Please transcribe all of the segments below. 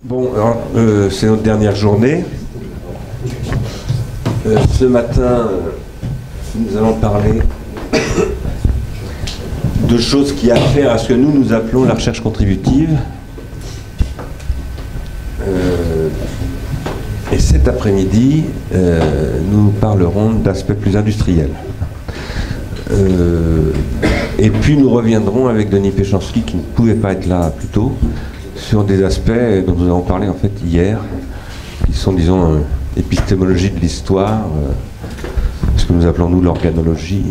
Bon, alors, c'est notre dernière journée. Ce matin, nous allons parler de choses qui a affaire à ce que nous appelons la recherche contributive. Et cet après-midi, nous parlerons d'aspects plus industriels. Et puis nous reviendrons avec Denis Péchanski, qui ne pouvait pas être là plus tôt, sur des aspects dont nous avons parlé en fait hier, qui sont, disons, épistémologie de l'histoire, ce que nous appelons nous l'organologie,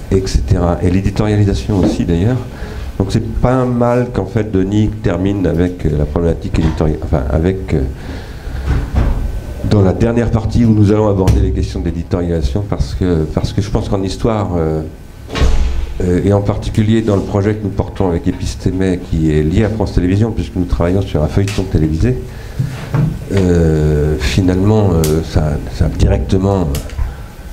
etc. Et l'éditorialisation aussi d'ailleurs. Donc c'est pas mal qu'en fait Denis termine avec la problématique éditoriale, enfin avec dans la dernière partie où nous allons aborder les questions d'éditorialisation, parce que je pense qu'en histoire, et en particulier dans le projet que nous portons avec Épistémé, qui est lié à France Télévisions, puisque nous travaillons sur un feuilleton télévisé, finalement, ça a directement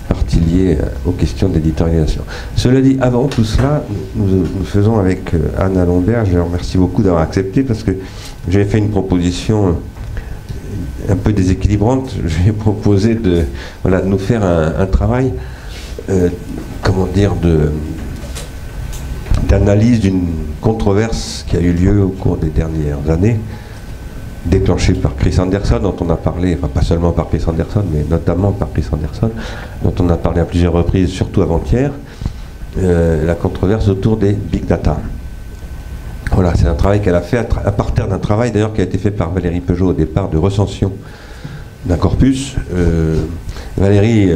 partie liée aux questions d'éditorialisation. Cela dit, avant tout cela, nous faisons avec Anne Lombert, je vous remercie beaucoup d'avoir accepté, parce que j'avais fait une proposition un peu déséquilibrante. Je lui ai proposé de nous faire un travail, comment dire, d'analyse d'une controverse qui a eu lieu au cours des dernières années, déclenchée par Chris Anderson, dont on a parlé, enfin pas seulement par Chris Anderson, mais notamment par Chris Anderson, dont on a parlé à plusieurs reprises, surtout avant-hier, la controverse autour des big data. Voilà, c'est un travail qu'elle a fait à partir d'un travail d'ailleurs qui a été fait par Valérie Peugeot au départ, de recension d'un corpus. Valérie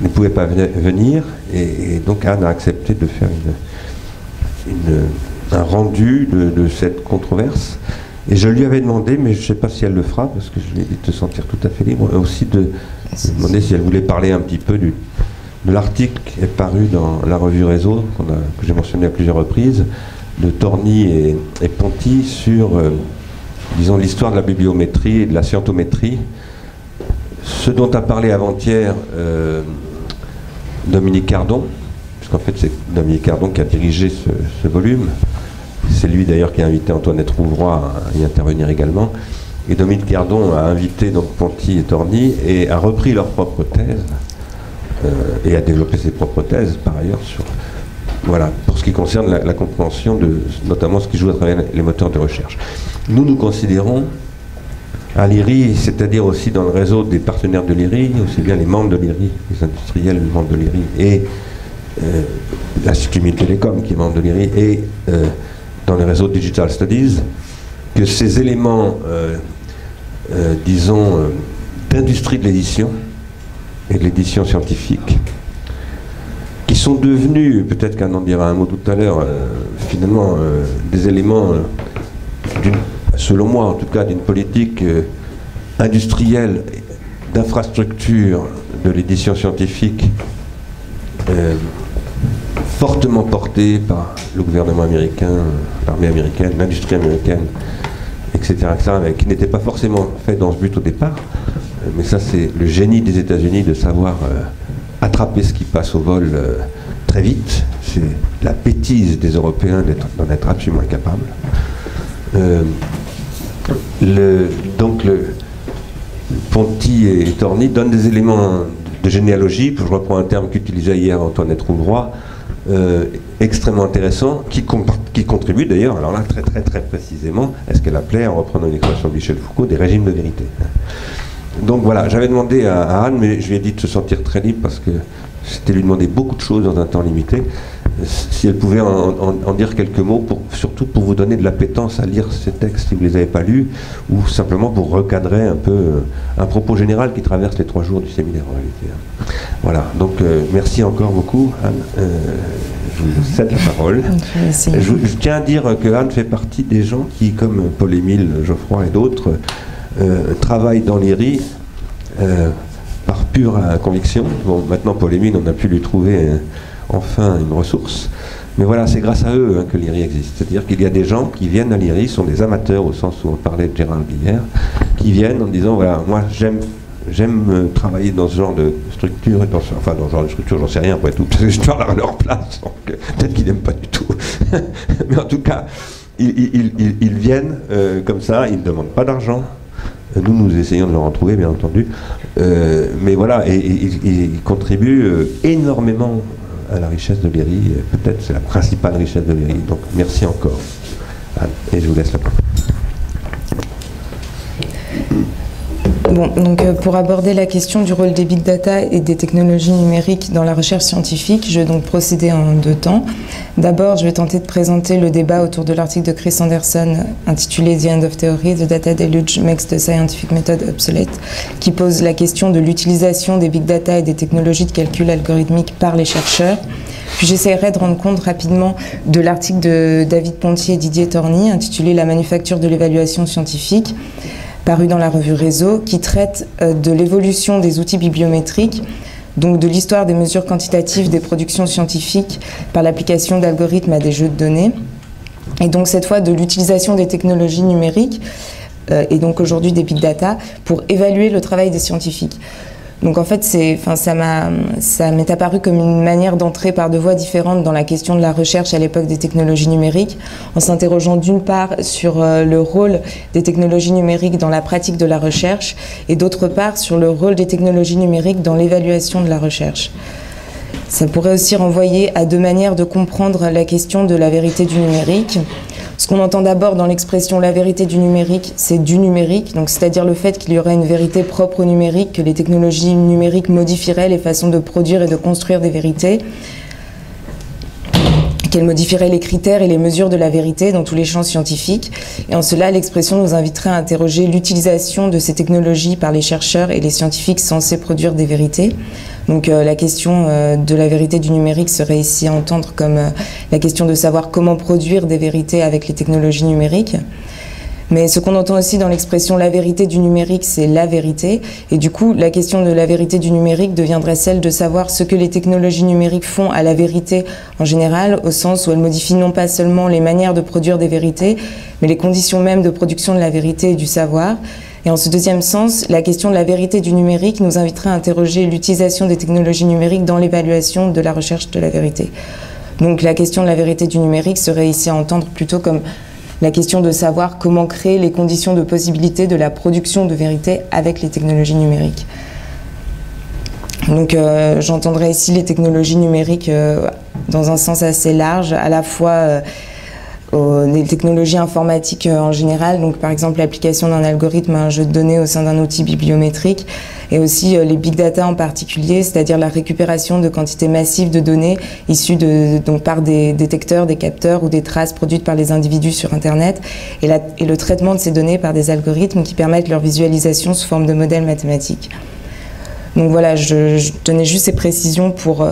ne pouvait pas venir, et donc Anne a accepté de faire un rendu de cette controverse. Et je lui avais demandé, mais je ne sais pas si elle le fera, parce que je lui ai dit de te sentir tout à fait libre, aussi de demander si elle voulait parler un petit peu de l'article qui est paru dans la revue Réseau, que j'ai mentionné à plusieurs reprises, de Torny et Ponty sur, disons, l'histoire de la bibliométrie et de la scientométrie. Ce dont a parlé avant-hier Dominique Cardon, puisqu'en fait c'est Dominique Cardon qui a dirigé ce volume. C'est lui d'ailleurs qui a invité Antoinette Rouvroy à y intervenir également. Et Dominique Cardon a invité donc Ponty et Torny et a repris leurs propres thèses et a développé ses propres thèses par ailleurs sur, voilà, pour ce qui concerne la compréhension de notamment ce qui joue à travers les moteurs de recherche. Nous considérons à l'IRI, c'est-à-dire aussi dans le réseau des partenaires de l'IRI, aussi bien les membres de l'IRI, les industriels, les membres de l'IRI, et l'Institut Mines Télécom qui est membre de l'IRI, et dans le réseau Digital Studies, que ces éléments, disons, d'industrie de l'édition et de l'édition scientifique, qui sont devenus, peut-être qu'Anne en dira un mot tout à l'heure, finalement des éléments, selon moi en tout cas, d'une politique industrielle d'infrastructure de l'édition scientifique fortement portée par le gouvernement américain, l'armée américaine, l'industrie américaine, etc., mais qui n'était pas forcément fait dans ce but au départ. Mais ça, c'est le génie des États-Unis de savoir attraper ce qui passe au vol très vite. C'est la bêtise des Européens d'en être absolument incapables. Donc Ponty et Torny donnent des éléments de généalogie, je reprends un terme qu'utilisait hier Antoinette Rouvroy, extrêmement intéressant, qui contribue d'ailleurs, alors là très précisément, à ce qu'elle appelait, en reprenant une expression de Michel Foucault, des régimes de vérité. Donc voilà, j'avais demandé à Anne, mais je lui ai dit de se sentir très libre parce que c'était lui demander beaucoup de choses dans un temps limité, si elle pouvait en dire quelques mots, surtout pour vous donner de l'appétence à lire ces textes si vous ne les avez pas lus, ou simplement pour recadrer un peu un propos général qui traverse les 3 jours du séminaire en réalité. Voilà, donc merci encore beaucoup Anne, je vous cède la parole. Je tiens à dire que Anne fait partie des gens qui, comme Paul-Émile Geoffroy et d'autres, travaillent dans l'IRI par pure conviction. Bon, maintenant Paul-Émile, on a pu lui trouver enfin une ressource, mais voilà, c'est grâce à eux que l'IRI existe. C'est-à-dire qu'il y a des gens qui viennent à l'IRI, sont des amateurs au sens où on parlait de Gérald hier, qui viennent en disant voilà, moi j'aime travailler dans ce genre de structure, dans ce genre de structure, j'en sais rien après tout, parce que je parle à leur place, donc peut-être qu'ils n'aiment pas du tout. Mais en tout cas, ils viennent comme ça, ils ne demandent pas d'argent. Nous essayons de leur en trouver, bien entendu. Mais voilà, et ils contribuent énormément à la richesse de l'IRI. Peut-être c'est la principale richesse de l'IRI. Donc merci encore. Et je vous laisse la parole. Bon, donc pour aborder la question du rôle des big data et des technologies numériques dans la recherche scientifique, je vais donc procéder en 2 temps. D'abord, je vais tenter de présenter le débat autour de l'article de Chris Anderson intitulé The End of Theory, The Data Deluge Makes the Scientific Method Obsolete, qui pose la question de l'utilisation des big data et des technologies de calcul algorithmique par les chercheurs. Puis j'essaierai de rendre compte rapidement de l'article de David Pontier et Didier Torny intitulé La manufacture de l'évaluation scientifique, paru dans la revue Réseau, qui traite de l'évolution des outils bibliométriques, donc de l'histoire des mesures quantitatives des productions scientifiques par l'application d'algorithmes à des jeux de données, et donc cette fois de l'utilisation des technologies numériques, et donc aujourd'hui des big data, pour évaluer le travail des scientifiques. Donc en fait, ça m'est apparu comme une manière d'entrer par 2 voies différentes dans la question de la recherche à l'époque des technologies numériques, en s'interrogeant d'une part sur le rôle des technologies numériques dans la pratique de la recherche, et d'autre part sur le rôle des technologies numériques dans l'évaluation de la recherche. Ça pourrait aussi renvoyer à 2 manières de comprendre la question de la vérité du numérique. Ce qu'on entend d'abord dans l'expression « la vérité du numérique », c'est du numérique, donc c'est-à-dire le fait qu'il y aurait une vérité propre au numérique, que les technologies numériques modifieraient les façons de produire et de construire des vérités, qu'elles modifieraient les critères et les mesures de la vérité dans tous les champs scientifiques. Et en cela, l'expression nous inviterait à interroger l'utilisation de ces technologies par les chercheurs et les scientifiques censés produire des vérités. Donc la question de la vérité du numérique serait ici à entendre comme la question de savoir comment produire des vérités avec les technologies numériques. Mais ce qu'on entend aussi dans l'expression « la vérité du numérique », c'est la vérité. Et du coup, la question de la vérité du numérique deviendrait celle de savoir ce que les technologies numériques font à la vérité en général, au sens où elles modifient non pas seulement les manières de produire des vérités, mais les conditions même de production de la vérité et du savoir. Et en ce deuxième sens, la question de la vérité du numérique nous inviterait à interroger l'utilisation des technologies numériques dans l'évaluation de la recherche de la vérité. Donc la question de la vérité du numérique serait ici à entendre plutôt comme la question de savoir comment créer les conditions de possibilité de la production de vérité avec les technologies numériques. Donc j'entendrai ici les technologies numériques dans un sens assez large, à la fois les technologies informatiques en général, donc par exemple l'application d'un algorithme à un jeu de données au sein d'un outil bibliométrique, et aussi les big data en particulier, c'est-à-dire la récupération de quantités massives de données issues donc par des détecteurs, des capteurs ou des traces produites par les individus sur Internet, et le traitement de ces données par des algorithmes qui permettent leur visualisation sous forme de modèles mathématiques. Donc voilà, je donnais juste ces précisions pour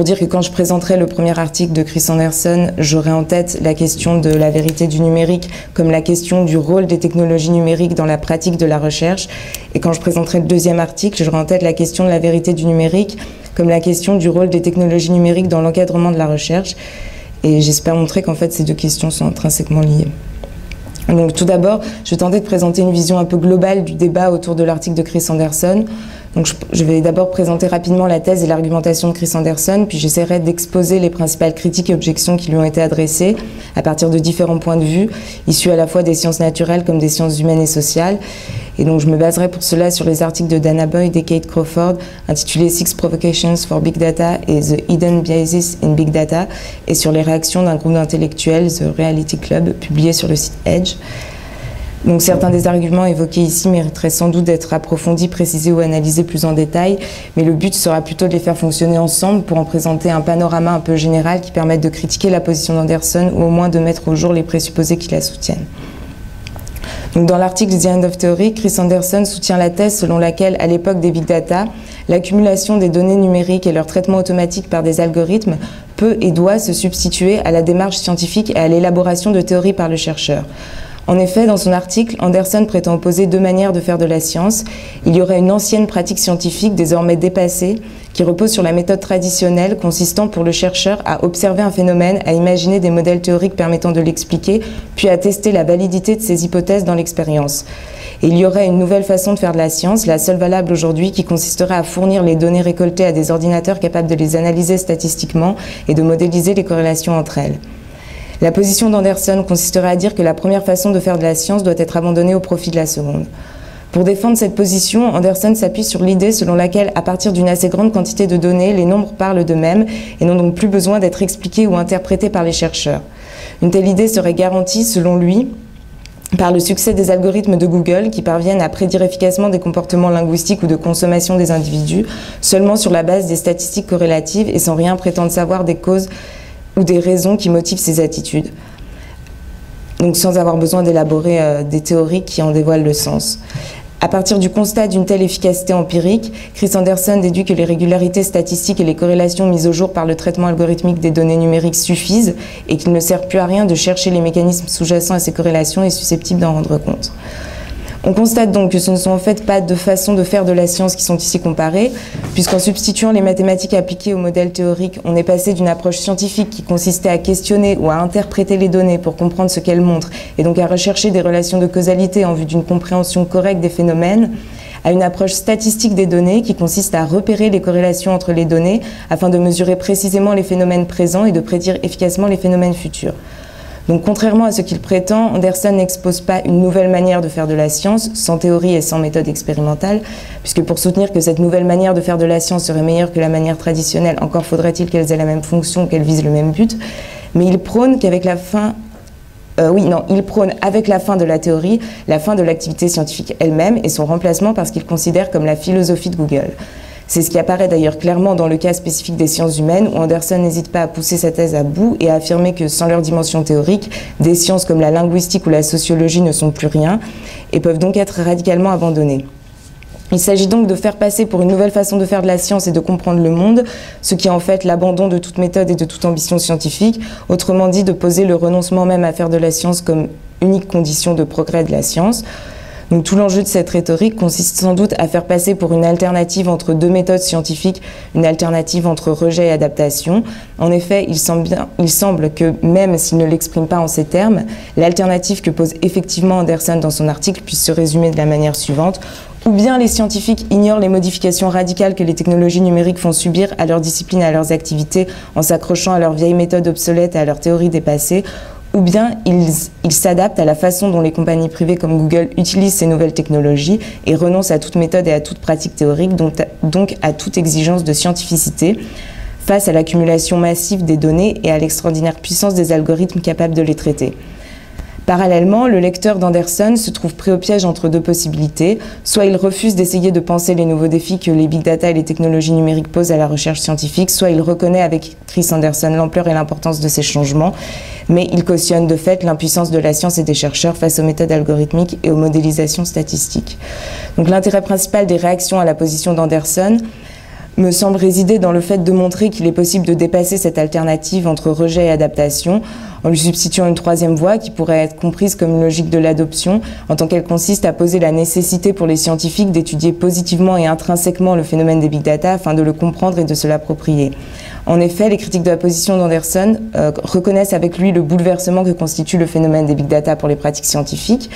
dire que quand je présenterai le premier article de Chris Anderson, j'aurai en tête la question de la vérité du numérique comme la question du rôle des technologies numériques dans la pratique de la recherche. Et quand je présenterai le deuxième article, j'aurai en tête la question de la vérité du numérique comme la question du rôle des technologies numériques dans l'encadrement de la recherche. Et j'espère montrer qu'en fait ces 2 questions sont intrinsèquement liées. Donc tout d'abord, je vais tenter de présenter une vision un peu globale du débat autour de l'article de Chris Anderson. Donc je vais d'abord présenter rapidement la thèse et l'argumentation de Chris Anderson, puis j'essaierai d'exposer les principales critiques et objections qui lui ont été adressées à partir de différents points de vue, issus à la fois des sciences naturelles comme des sciences humaines et sociales. Et donc je me baserai pour cela sur les articles de Dana Boyd et Kate Crawford, intitulés 6 Provocations for Big Data et The Hidden Biases in Big Data, et sur les réactions d'un groupe d'intellectuels, The Reality Club, publié sur le site Edge. Donc certains des arguments évoqués ici mériteraient sans doute d'être approfondis, précisés ou analysés plus en détail, mais le but sera plutôt de les faire fonctionner ensemble pour en présenter un panorama un peu général qui permette de critiquer la position d'Anderson ou au moins de mettre au jour les présupposés qui la soutiennent. Donc dans l'article The End of Theory, Chris Anderson soutient la thèse selon laquelle, à l'époque des big data, l'accumulation des données numériques et leur traitement automatique par des algorithmes peut et doit se substituer à la démarche scientifique et à l'élaboration de théories par le chercheur. En effet, dans son article, Anderson prétend opposer 2 manières de faire de la science. Il y aurait une ancienne pratique scientifique, désormais dépassée, qui repose sur la méthode traditionnelle consistant pour le chercheur à observer un phénomène, à imaginer des modèles théoriques permettant de l'expliquer, puis à tester la validité de ses hypothèses dans l'expérience. Et il y aurait une nouvelle façon de faire de la science, la seule valable aujourd'hui, qui consisterait à fournir les données récoltées à des ordinateurs capables de les analyser statistiquement et de modéliser les corrélations entre elles. La position d'Anderson consisterait à dire que la première façon de faire de la science doit être abandonnée au profit de la seconde. Pour défendre cette position, Anderson s'appuie sur l'idée selon laquelle, à partir d'une assez grande quantité de données, les nombres parlent d'eux-mêmes et n'ont donc plus besoin d'être expliqués ou interprétés par les chercheurs. Une telle idée serait garantie, selon lui, par le succès des algorithmes de Google qui parviennent à prédire efficacement des comportements linguistiques ou de consommation des individus seulement sur la base des statistiques corrélatives et sans rien prétendre savoir des causes ou des raisons qui motivent ces attitudes. Donc sans avoir besoin d'élaborer des théories qui en dévoilent le sens. À partir du constat d'une telle efficacité empirique, Chris Anderson déduit que les régularités statistiques et les corrélations mises au jour par le traitement algorithmique des données numériques suffisent et qu'il ne sert plus à rien de chercher les mécanismes sous-jacents à ces corrélations et susceptibles d'en rendre compte. On constate donc que ce ne sont en fait pas deux façons de faire de la science qui sont ici comparées, puisqu'en substituant les mathématiques appliquées au modèle théorique, on est passé d'une approche scientifique qui consistait à questionner ou à interpréter les données pour comprendre ce qu'elles montrent, et donc à rechercher des relations de causalité en vue d'une compréhension correcte des phénomènes, à une approche statistique des données qui consiste à repérer les corrélations entre les données afin de mesurer précisément les phénomènes présents et de prédire efficacement les phénomènes futurs. Donc, contrairement à ce qu'il prétend, Anderson n'expose pas une nouvelle manière de faire de la science, sans théorie et sans méthode expérimentale, puisque pour soutenir que cette nouvelle manière de faire de la science serait meilleure que la manière traditionnelle, encore faudrait-il qu'elles aient la même fonction, qu'elles visent le même but, mais il prône qu'avec la fin... il prône avec la fin de la théorie, la fin de l'activité scientifique elle-même et son remplacement par ce qu'il considère comme la philosophie de Google. C'est ce qui apparaît d'ailleurs clairement dans le cas spécifique des sciences humaines, où Anderson n'hésite pas à pousser sa thèse à bout et à affirmer que sans leur dimension théorique, des sciences comme la linguistique ou la sociologie ne sont plus rien et peuvent donc être radicalement abandonnées. Il s'agit donc de faire passer pour une nouvelle façon de faire de la science et de comprendre le monde, ce qui est en fait l'abandon de toute méthode et de toute ambition scientifique, autrement dit de poser le renoncement même à faire de la science comme unique condition de progrès de la science. Donc tout l'enjeu de cette rhétorique consiste sans doute à faire passer pour une alternative entre deux méthodes scientifiques, une alternative entre rejet et adaptation. En effet, il semble que, même s'il ne l'exprime pas en ces termes, l'alternative que pose effectivement Anderson dans son article puisse se résumer de la manière suivante. Ou bien les scientifiques ignorent les modifications radicales que les technologies numériques font subir à leurs disciplines et à leurs activités en s'accrochant à leurs vieilles méthodes obsolètes et à leurs théories dépassées, ou bien ils s'adaptent à la façon dont les compagnies privées comme Google utilisent ces nouvelles technologies et renoncent à toute méthode et à toute pratique théorique, donc à toute exigence de scientificité, face à l'accumulation massive des données et à l'extraordinaire puissance des algorithmes capables de les traiter. Parallèlement, le lecteur d'Anderson se trouve pris au piège entre deux possibilités. Soit il refuse d'essayer de penser les nouveaux défis que les big data et les technologies numériques posent à la recherche scientifique, soit il reconnaît avec Chris Anderson l'ampleur et l'importance de ces changements, mais il cautionne de fait l'impuissance de la science et des chercheurs face aux méthodes algorithmiques et aux modélisations statistiques. Donc l'intérêt principal des réactions à la position d'Anderson me semble résider dans le fait de montrer qu'il est possible de dépasser cette alternative entre rejet et adaptation en lui substituant une troisième voie qui pourrait être comprise comme une logique de l'adoption en tant qu'elle consiste à poser la nécessité pour les scientifiques d'étudier positivement et intrinsèquement le phénomène des big data afin de le comprendre et de se l'approprier. En effet, les critiques de la position d'Anderson reconnaissent avec lui le bouleversement que constitue le phénomène des big data pour les pratiques scientifiques.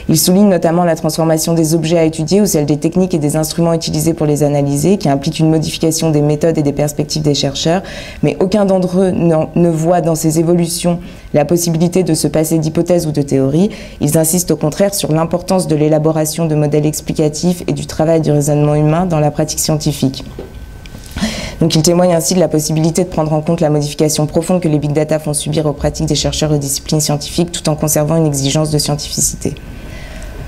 Ils soulignent notamment la transformation des objets à étudier ou celle des techniques et des instruments utilisés pour les analyser, qui implique une modification des méthodes et des perspectives des chercheurs, mais aucun d'entre eux ne voit dans ces évolutions la possibilité de se passer d'hypothèses ou de théories. Ils insistent au contraire sur l'importance de l'élaboration de modèles explicatifs et du travail du raisonnement humain dans la pratique scientifique. Donc il témoigne ainsi de la possibilité de prendre en compte la modification profonde que les big data font subir aux pratiques des chercheurs de disciplines scientifiques tout en conservant une exigence de scientificité.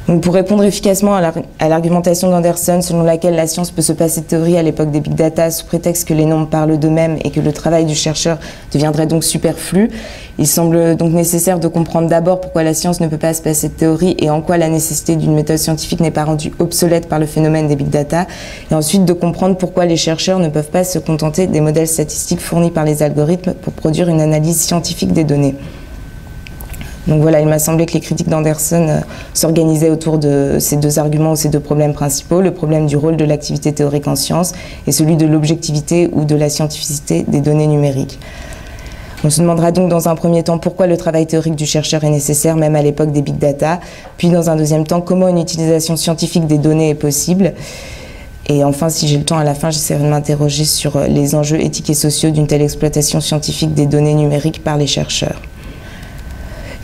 Donc pour répondre efficacement à l'argumentation d'Anderson selon laquelle la science peut se passer de théorie à l'époque des big data sous prétexte que les nombres parlent d'eux-mêmes et que le travail du chercheur deviendrait donc superflu, il semble donc nécessaire de comprendre d'abord pourquoi la science ne peut pas se passer de théorie et en quoi la nécessité d'une méthode scientifique n'est pas rendue obsolète par le phénomène des big data, et ensuite de comprendre pourquoi les chercheurs ne peuvent pas se contenter des modèles statistiques fournis par les algorithmes pour produire une analyse scientifique des données. Donc voilà, il m'a semblé que les critiques d'Anderson s'organisaient autour de ces deux arguments ou ces deux problèmes principaux, le problème du rôle de l'activité théorique en science et celui de l'objectivité ou de la scientificité des données numériques. On se demandera donc dans un premier temps pourquoi le travail théorique du chercheur est nécessaire, même à l'époque des big data, puis dans un deuxième temps comment une utilisation scientifique des données est possible. Et enfin, si j'ai le temps à la fin, j'essaierai de m'interroger sur les enjeux éthiques et sociaux d'une telle exploitation scientifique des données numériques par les chercheurs.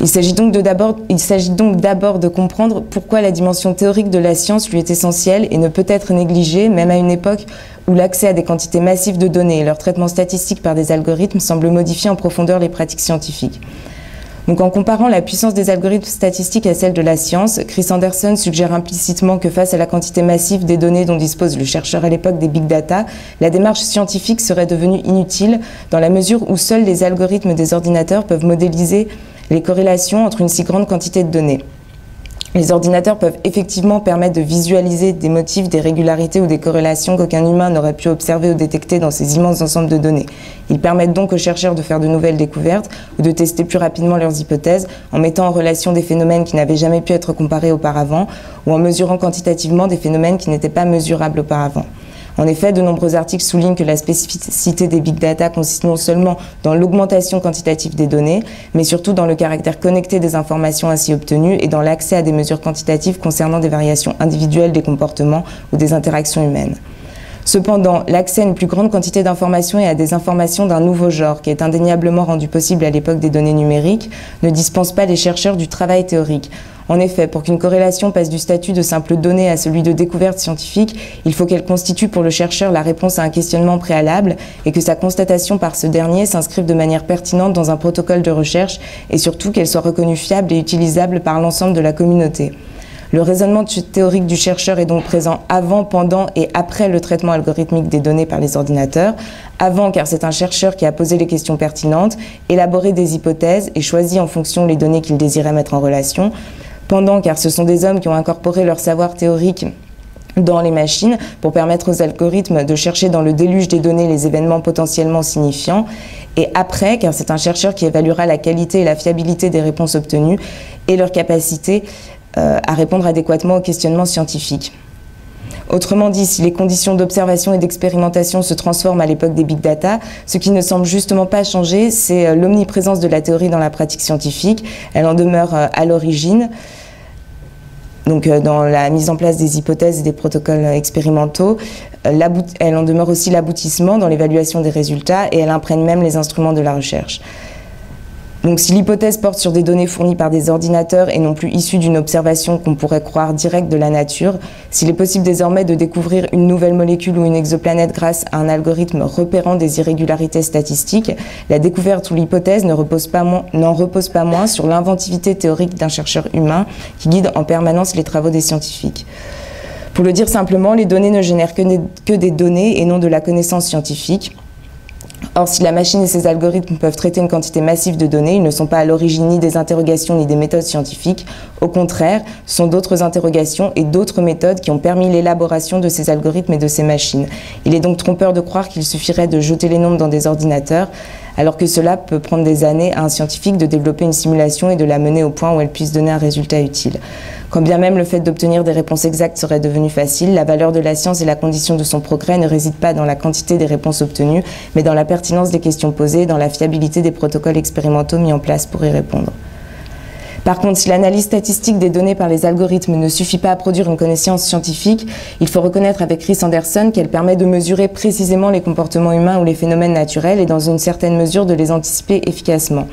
Il s'agit donc d'abord de comprendre pourquoi la dimension théorique de la science lui est essentielle et ne peut être négligée, même à une époque où l'accès à des quantités massives de données et leur traitement statistique par des algorithmes semble modifier en profondeur les pratiques scientifiques. Donc en comparant la puissance des algorithmes statistiques à celle de la science, Chris Anderson suggère implicitement que face à la quantité massive des données dont dispose le chercheur à l'époque des big data, la démarche scientifique serait devenue inutile dans la mesure où seuls les algorithmes des ordinateurs peuvent modéliser les corrélations entre une si grande quantité de données. Les ordinateurs peuvent effectivement permettre de visualiser des motifs, des régularités ou des corrélations qu'aucun humain n'aurait pu observer ou détecter dans ces immenses ensembles de données. Ils permettent donc aux chercheurs de faire de nouvelles découvertes ou de tester plus rapidement leurs hypothèses en mettant en relation des phénomènes qui n'avaient jamais pu être comparés auparavant ou en mesurant quantitativement des phénomènes qui n'étaient pas mesurables auparavant. En effet, de nombreux articles soulignent que la spécificité des big data consiste non seulement dans l'augmentation quantitative des données, mais surtout dans le caractère connecté des informations ainsi obtenues et dans l'accès à des mesures quantitatives concernant des variations individuelles des comportements ou des interactions humaines. Cependant, l'accès à une plus grande quantité d'informations et à des informations d'un nouveau genre, qui est indéniablement rendu possible à l'époque des données numériques, ne dispense pas les chercheurs du travail théorique. En effet, pour qu'une corrélation passe du statut de simple donnée à celui de découverte scientifique, il faut qu'elle constitue pour le chercheur la réponse à un questionnement préalable et que sa constatation par ce dernier s'inscrive de manière pertinente dans un protocole de recherche et surtout qu'elle soit reconnue fiable et utilisable par l'ensemble de la communauté. Le raisonnement théorique du chercheur est donc présent avant, pendant et après le traitement algorithmique des données par les ordinateurs. Avant, car c'est un chercheur qui a posé les questions pertinentes, élaboré des hypothèses et choisi en fonction les données qu'il désirait mettre en relation. Pendant, car ce sont des hommes qui ont incorporé leur savoir théorique dans les machines pour permettre aux algorithmes de chercher dans le déluge des données les événements potentiellement signifiants. Et après, car c'est un chercheur qui évaluera la qualité et la fiabilité des réponses obtenues et leur capacité à répondre adéquatement aux questionnements scientifiques. Autrement dit, si les conditions d'observation et d'expérimentation se transforment à l'époque des big data, ce qui ne semble justement pas changer, c'est l'omniprésence de la théorie dans la pratique scientifique. Elle en demeure à l'origine, donc dans la mise en place des hypothèses et des protocoles expérimentaux. Elle en demeure aussi l'aboutissement dans l'évaluation des résultats et elle imprègne même les instruments de la recherche. Donc si l'hypothèse porte sur des données fournies par des ordinateurs et non plus issues d'une observation qu'on pourrait croire directe de la nature, s'il est possible désormais de découvrir une nouvelle molécule ou une exoplanète grâce à un algorithme repérant des irrégularités statistiques, la découverte ou l'hypothèse n'en repose pas moins sur l'inventivité théorique d'un chercheur humain qui guide en permanence les travaux des scientifiques. Pour le dire simplement, les données ne génèrent que des données et non de la connaissance scientifique. Or, si la machine et ses algorithmes peuvent traiter une quantité massive de données, ils ne sont pas à l'origine ni des interrogations ni des méthodes scientifiques. Au contraire, ce sont d'autres interrogations et d'autres méthodes qui ont permis l'élaboration de ces algorithmes et de ces machines. Il est donc trompeur de croire qu'il suffirait de jeter les nombres dans des ordinateurs, alors que cela peut prendre des années à un scientifique de développer une simulation et de la mener au point où elle puisse donner un résultat utile. Quand bien même le fait d'obtenir des réponses exactes serait devenu facile, la valeur de la science et la condition de son progrès ne résident pas dans la quantité des réponses obtenues, mais dans la pertinence des questions posées et dans la fiabilité des protocoles expérimentaux mis en place pour y répondre. Par contre, si l'analyse statistique des données par les algorithmes ne suffit pas à produire une connaissance scientifique, il faut reconnaître avec Chris Anderson qu'elle permet de mesurer précisément les comportements humains ou les phénomènes naturels et dans une certaine mesure de les anticiper efficacement.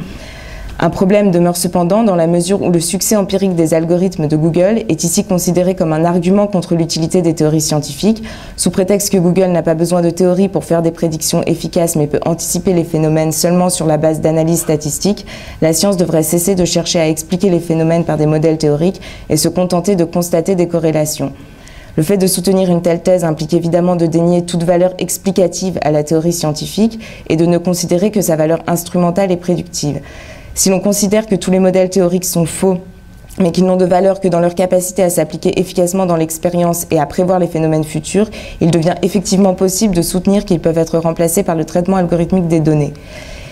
Un problème demeure cependant dans la mesure où le succès empirique des algorithmes de Google est ici considéré comme un argument contre l'utilité des théories scientifiques. Sous prétexte que Google n'a pas besoin de théorie pour faire des prédictions efficaces mais peut anticiper les phénomènes seulement sur la base d'analyses statistiques, la science devrait cesser de chercher à expliquer les phénomènes par des modèles théoriques et se contenter de constater des corrélations. Le fait de soutenir une telle thèse implique évidemment de dénier toute valeur explicative à la théorie scientifique et de ne considérer que sa valeur instrumentale et prédictive. Si l'on considère que tous les modèles théoriques sont faux, mais qu'ils n'ont de valeur que dans leur capacité à s'appliquer efficacement dans l'expérience et à prévoir les phénomènes futurs, il devient effectivement possible de soutenir qu'ils peuvent être remplacés par le traitement algorithmique des données.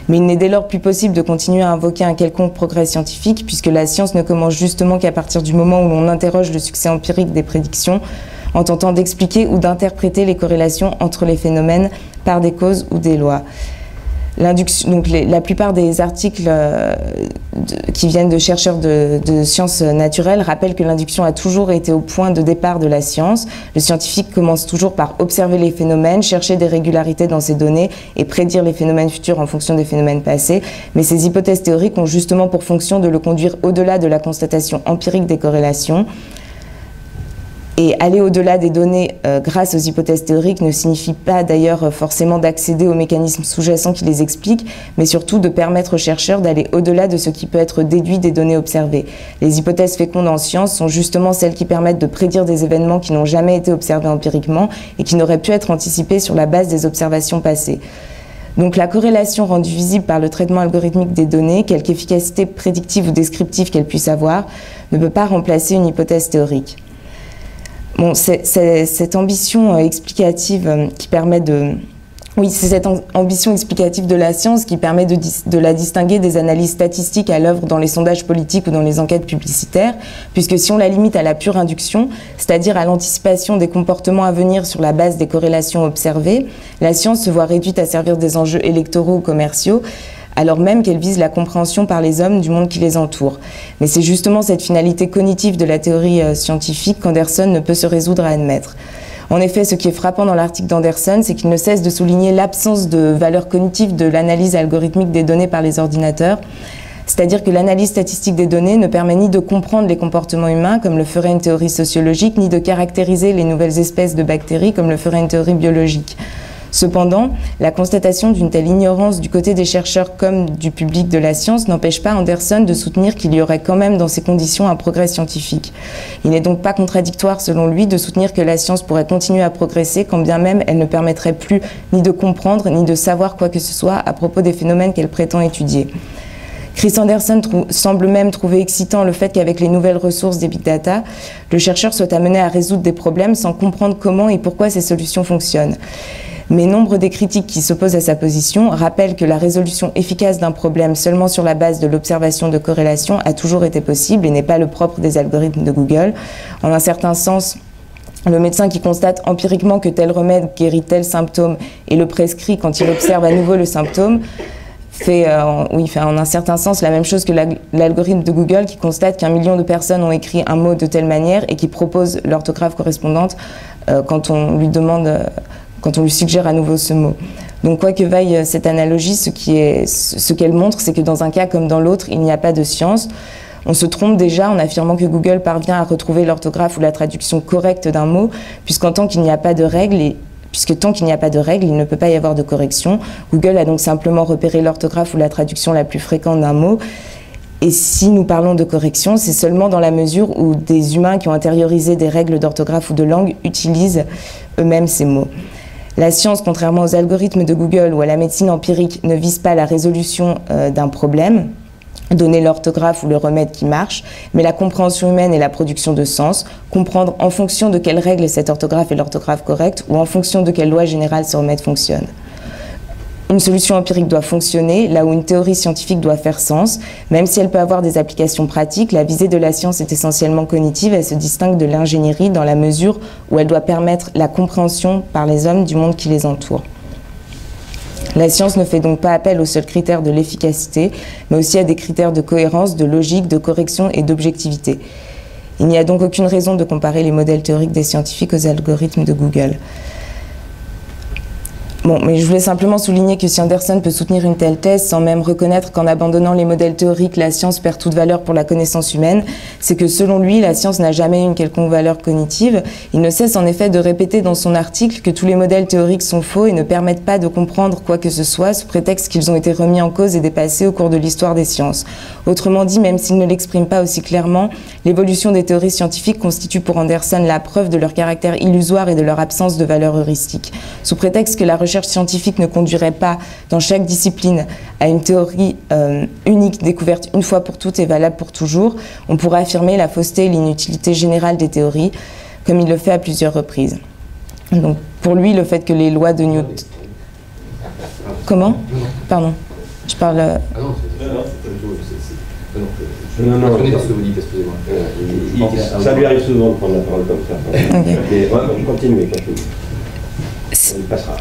Mais il n'est dès lors plus possible de continuer à invoquer un quelconque progrès scientifique, puisque la science ne commence justement qu'à partir du moment où l'on interroge le succès empirique des prédictions, en tentant d'expliquer ou d'interpréter les corrélations entre les phénomènes par des causes ou des lois. Donc la plupart des articles qui viennent de chercheurs de sciences naturelles rappellent que l'induction a toujours été au point de départ de la science. Le scientifique commence toujours par observer les phénomènes, chercher des régularités dans ces données et prédire les phénomènes futurs en fonction des phénomènes passés. Mais ces hypothèses théoriques ont justement pour fonction de le conduire au-delà de la constatation empirique des corrélations. Et aller au-delà des données grâce aux hypothèses théoriques ne signifie pas d'ailleurs forcément d'accéder aux mécanismes sous-jacents qui les expliquent, mais surtout de permettre aux chercheurs d'aller au-delà de ce qui peut être déduit des données observées. Les hypothèses fécondes en science sont justement celles qui permettent de prédire des événements qui n'ont jamais été observés empiriquement et qui n'auraient pu être anticipés sur la base des observations passées. Donc la corrélation rendue visible par le traitement algorithmique des données, quelque efficacité prédictive ou descriptive qu'elle puisse avoir, ne peut pas remplacer une hypothèse théorique. Bon, c'est cette ambition explicative qui permet de... Oui, c'est cette ambition explicative de la science qui permet de la distinguer des analyses statistiques à l'œuvre dans les sondages politiques ou dans les enquêtes publicitaires, puisque si on la limite à la pure induction, c'est-à-dire à l'anticipation des comportements à venir sur la base des corrélations observées, la science se voit réduite à servir des enjeux électoraux ou commerciaux, alors même qu'elle vise la compréhension par les hommes du monde qui les entoure. Mais c'est justement cette finalité cognitive de la théorie scientifique qu'Anderson ne peut se résoudre à admettre. En effet, ce qui est frappant dans l'article d'Anderson, c'est qu'il ne cesse de souligner l'absence de valeur cognitive de l'analyse algorithmique des données par les ordinateurs, c'est-à-dire que l'analyse statistique des données ne permet ni de comprendre les comportements humains, comme le ferait une théorie sociologique, ni de caractériser les nouvelles espèces de bactéries, comme le ferait une théorie biologique. Cependant, la constatation d'une telle ignorance du côté des chercheurs comme du public de la science n'empêche pas Anderson de soutenir qu'il y aurait quand même dans ces conditions un progrès scientifique. Il n'est donc pas contradictoire, selon lui, de soutenir que la science pourrait continuer à progresser quand bien même elle ne permettrait plus ni de comprendre ni de savoir quoi que ce soit à propos des phénomènes qu'elle prétend étudier. Chris Anderson semble même trouver excitant le fait qu'avec les nouvelles ressources des big data, le chercheur soit amené à résoudre des problèmes sans comprendre comment et pourquoi ces solutions fonctionnent. Mais nombre des critiques qui s'opposent à sa position rappellent que la résolution efficace d'un problème seulement sur la base de l'observation de corrélation a toujours été possible et n'est pas le propre des algorithmes de Google. En un certain sens, le médecin qui constate empiriquement que tel remède guérit tel symptôme et le prescrit quand il observe à nouveau le symptôme fait en un certain sens la même chose que l'algorithme de Google qui constate qu'1 million de personnes ont écrit un mot de telle manière et qui propose l'orthographe correspondante quand on lui suggère à nouveau ce mot. Donc quoi que vaille cette analogie, ce qu'elle montre, c'est que dans un cas comme dans l'autre, il n'y a pas de science. On se trompe déjà en affirmant que Google parvient à retrouver l'orthographe ou la traduction correcte d'un mot, puisque tant qu'il n'y a pas de règles, il ne peut pas y avoir de correction. Google a donc simplement repéré l'orthographe ou la traduction la plus fréquente d'un mot. Et si nous parlons de correction, c'est seulement dans la mesure où des humains qui ont intériorisé des règles d'orthographe ou de langue utilisent eux-mêmes ces mots. La science, contrairement aux algorithmes de Google ou à la médecine empirique, ne vise pas la résolution d'un problème, donner l'orthographe ou le remède qui marche, mais la compréhension humaine et la production de sens, comprendre en fonction de quelles règles cette orthographe est l'orthographe correcte ou en fonction de quelle loi générale ce remède fonctionne. Une solution empirique doit fonctionner, là où une théorie scientifique doit faire sens. Même si elle peut avoir des applications pratiques, la visée de la science est essentiellement cognitive, elle se distingue de l'ingénierie dans la mesure où elle doit permettre la compréhension par les hommes du monde qui les entoure. La science ne fait donc pas appel aux seuls critères de l'efficacité, mais aussi à des critères de cohérence, de logique, de correction et d'objectivité. Il n'y a donc aucune raison de comparer les modèles théoriques des scientifiques aux algorithmes de Google. Bon, mais je voulais simplement souligner que si Anderson peut soutenir une telle thèse sans même reconnaître qu'en abandonnant les modèles théoriques, la science perd toute valeur pour la connaissance humaine, c'est que selon lui, la science n'a jamais eu une quelconque valeur cognitive. Il ne cesse en effet de répéter dans son article que tous les modèles théoriques sont faux et ne permettent pas de comprendre quoi que ce soit sous prétexte qu'ils ont été remis en cause et dépassés au cours de l'histoire des sciences. Autrement dit, même s'il ne l'exprime pas aussi clairement, l'évolution des théories scientifiques constitue pour Anderson la preuve de leur caractère illusoire et de leur absence de valeur heuristique. Sous prétexte que la recherche scientifique ne conduirait pas dans chaque discipline à une théorie unique, découverte une fois pour toutes et valable pour toujours, on pourrait affirmer la fausseté et l'inutilité générale des théories, comme il le fait à plusieurs reprises. Donc, pour lui, le fait que les lois de Newton... Comment ? Pardon, je parle... Ah non, non, je connais ce que vous dites, excusez-moi. Ça lui arrive souvent de prendre la parole comme ça. Okay. Mais continuez. Il passera.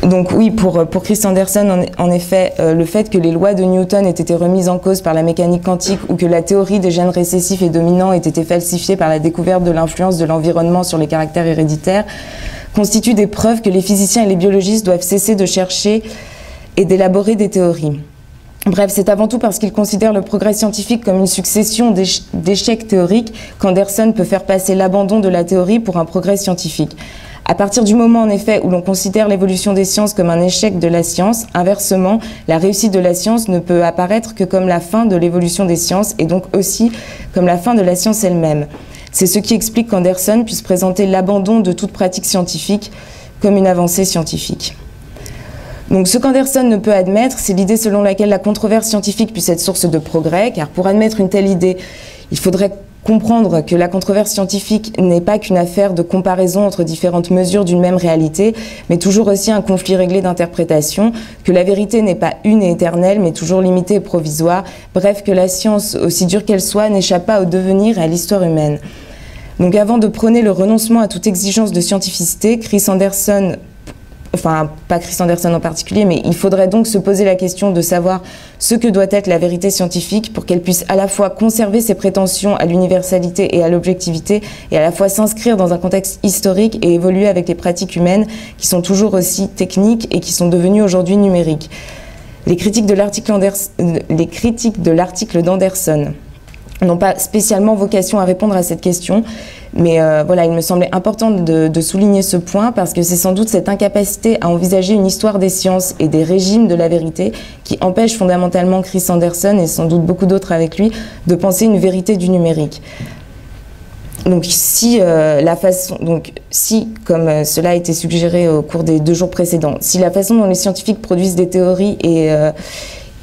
Donc oui, pour Chris Anderson, en effet, le fait que les lois de Newton aient été remises en cause par la mécanique quantique ou que la théorie des gènes récessifs et dominants ait été falsifiée par la découverte de l'influence de l'environnement sur les caractères héréditaires constituent des preuves que les physiciens et les biologistes doivent cesser de chercher et d'élaborer des théories. Bref, c'est avant tout parce qu'il considère le progrès scientifique comme une succession d'échecs théoriques qu'Anderson peut faire passer l'abandon de la théorie pour un progrès scientifique. À partir du moment, en effet, où l'on considère l'évolution des sciences comme un échec de la science, inversement, la réussite de la science ne peut apparaître que comme la fin de l'évolution des sciences et donc aussi comme la fin de la science elle-même. C'est ce qui explique qu'Anderson puisse présenter l'abandon de toute pratique scientifique comme une avancée scientifique. Donc ce qu'Anderson ne peut admettre, c'est l'idée selon laquelle la controverse scientifique puisse être source de progrès, car pour admettre une telle idée, il faudrait comprendre que la controverse scientifique n'est pas qu'une affaire de comparaison entre différentes mesures d'une même réalité, mais toujours aussi un conflit réglé d'interprétation, que la vérité n'est pas une et éternelle, mais toujours limitée et provisoire, bref, que la science, aussi dure qu'elle soit, n'échappe pas au devenir et à l'histoire humaine. Donc avant de prôner le renoncement à toute exigence de scientificité, Chris Anderson, enfin pas Chris Anderson en particulier, mais il faudrait donc se poser la question de savoir ce que doit être la vérité scientifique pour qu'elle puisse à la fois conserver ses prétentions à l'universalité et à l'objectivité et à la fois s'inscrire dans un contexte historique et évoluer avec les pratiques humaines qui sont toujours aussi techniques et qui sont devenues aujourd'hui numériques. Les critiques de l'article d'Anderson n'ont pas spécialement vocation à répondre à cette question, mais voilà, il me semblait important de souligner ce point parce que c'est sans doute cette incapacité à envisager une histoire des sciences et des régimes de la vérité qui empêche fondamentalement Chris Anderson et sans doute beaucoup d'autres avec lui de penser une vérité du numérique. Donc si, comme cela a été suggéré au cours des 2 jours précédents, si la façon dont les scientifiques produisent des théories et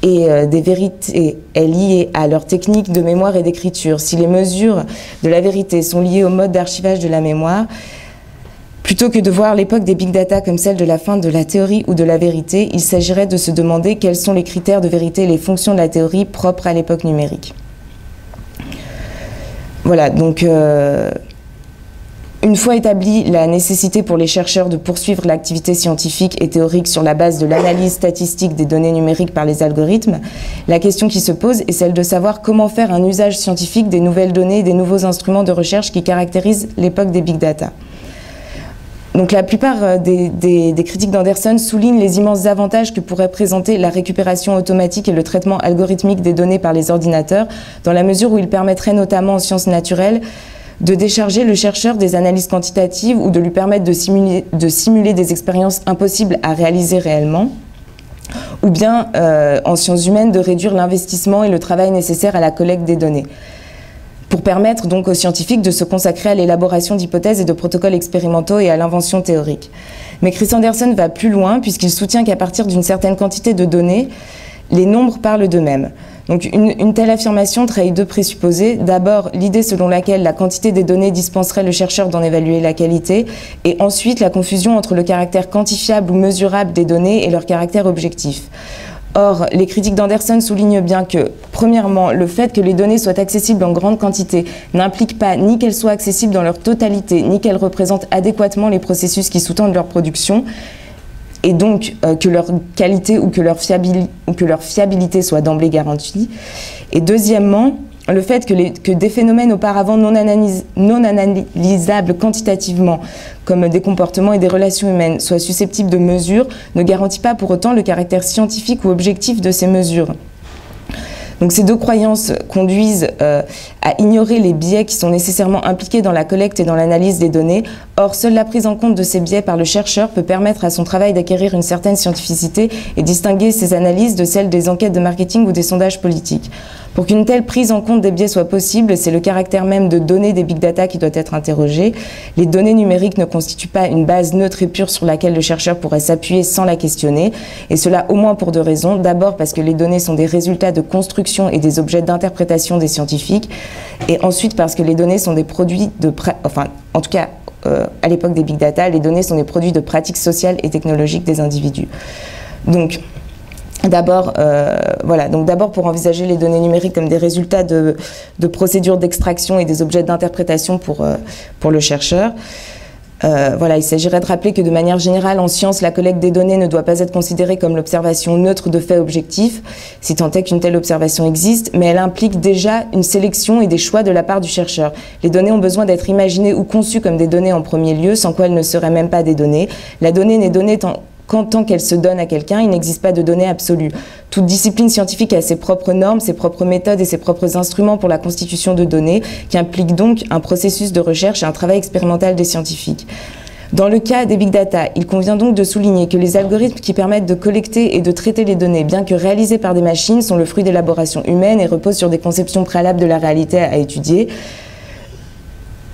des vérités est liée à leur technique de mémoire et d'écriture, si les mesures de la vérité sont liées au mode d'archivage de la mémoire, plutôt que de voir l'époque des big data comme celle de la fin de la théorie ou de la vérité, il s'agirait de se demander quels sont les critères de vérité et les fonctions de la théorie propres à l'époque numérique. Voilà, donc une fois établie la nécessité pour les chercheurs de poursuivre l'activité scientifique et théorique sur la base de l'analyse statistique des données numériques par les algorithmes, la question qui se pose est celle de savoir comment faire un usage scientifique des nouvelles données et des nouveaux instruments de recherche qui caractérisent l'époque des big data. Donc la plupart des critiques d'Anderson soulignent les immenses avantages que pourrait présenter la récupération automatique et le traitement algorithmique des données par les ordinateurs, dans la mesure où il permettrait notamment en sciences naturelles de décharger le chercheur des analyses quantitatives ou de lui permettre de simuler des expériences impossibles à réaliser réellement, ou bien en sciences humaines de réduire l'investissement et le travail nécessaire à la collecte des données, pour permettre donc aux scientifiques de se consacrer à l'élaboration d'hypothèses et de protocoles expérimentaux et à l'invention théorique. Mais Chris Anderson va plus loin puisqu'il soutient qu'à partir d'une certaine quantité de données, les nombres parlent d'eux-mêmes. Donc une telle affirmation trahit 2 présupposés. D'abord, l'idée selon laquelle la quantité des données dispenserait le chercheur d'en évaluer la qualité, et ensuite la confusion entre le caractère quantifiable ou mesurable des données et leur caractère objectif. Or, les critiques d'Anderson soulignent bien que, premièrement, le fait que les données soient accessibles en grande quantité n'implique pas ni qu'elles soient accessibles dans leur totalité, ni qu'elles représentent adéquatement les processus qui sous-tendent leur production, et donc que leur qualité ou que leur fiabilité soit d'emblée garantie. Et deuxièmement, le fait que des phénomènes auparavant non analysables quantitativement, comme des comportements et des relations humaines, soient susceptibles de mesure, ne garantit pas pour autant le caractère scientifique ou objectif de ces mesures. Donc ces 2 croyances conduisent à ignorer les biais qui sont nécessairement impliqués dans la collecte et dans l'analyse des données. Or, seule la prise en compte de ces biais par le chercheur peut permettre à son travail d'acquérir une certaine scientificité et distinguer ses analyses de celles des enquêtes de marketing ou des sondages politiques. Pour qu'une telle prise en compte des biais soit possible, c'est le caractère même de données des big data qui doit être interrogé. Les données numériques ne constituent pas une base neutre et pure sur laquelle le chercheur pourrait s'appuyer sans la questionner, et cela au moins pour 2 raisons. D'abord parce que les données sont des résultats de construction et des objets d'interprétation des scientifiques, et ensuite parce que les données sont des produits en tout cas à l'époque des big data, les données sont des produits de pratiques sociales et technologiques des individus. Donc d'abord, pour envisager les données numériques comme des résultats de procédures d'extraction et des objets d'interprétation pour le chercheur. Voilà, il s'agirait de rappeler que de manière générale, en science, la collecte des données ne doit pas être considérée comme l'observation neutre de faits objectifs, si tant est qu'une telle observation existe, mais elle implique déjà une sélection et des choix de la part du chercheur. Les données ont besoin d'être imaginées ou conçues comme des données en premier lieu, sans quoi elles ne seraient même pas des données. La donnée n'est donnée qu'en tant qu'elle se donne à quelqu'un, il n'existe pas de données absolues. Toute discipline scientifique a ses propres normes, ses propres méthodes et ses propres instruments pour la constitution de données, qui impliquent donc un processus de recherche et un travail expérimental des scientifiques. Dans le cas des big data, il convient donc de souligner que les algorithmes qui permettent de collecter et de traiter les données, bien que réalisés par des machines, sont le fruit d'élaboration humaine et reposent sur des conceptions préalables de la réalité à étudier.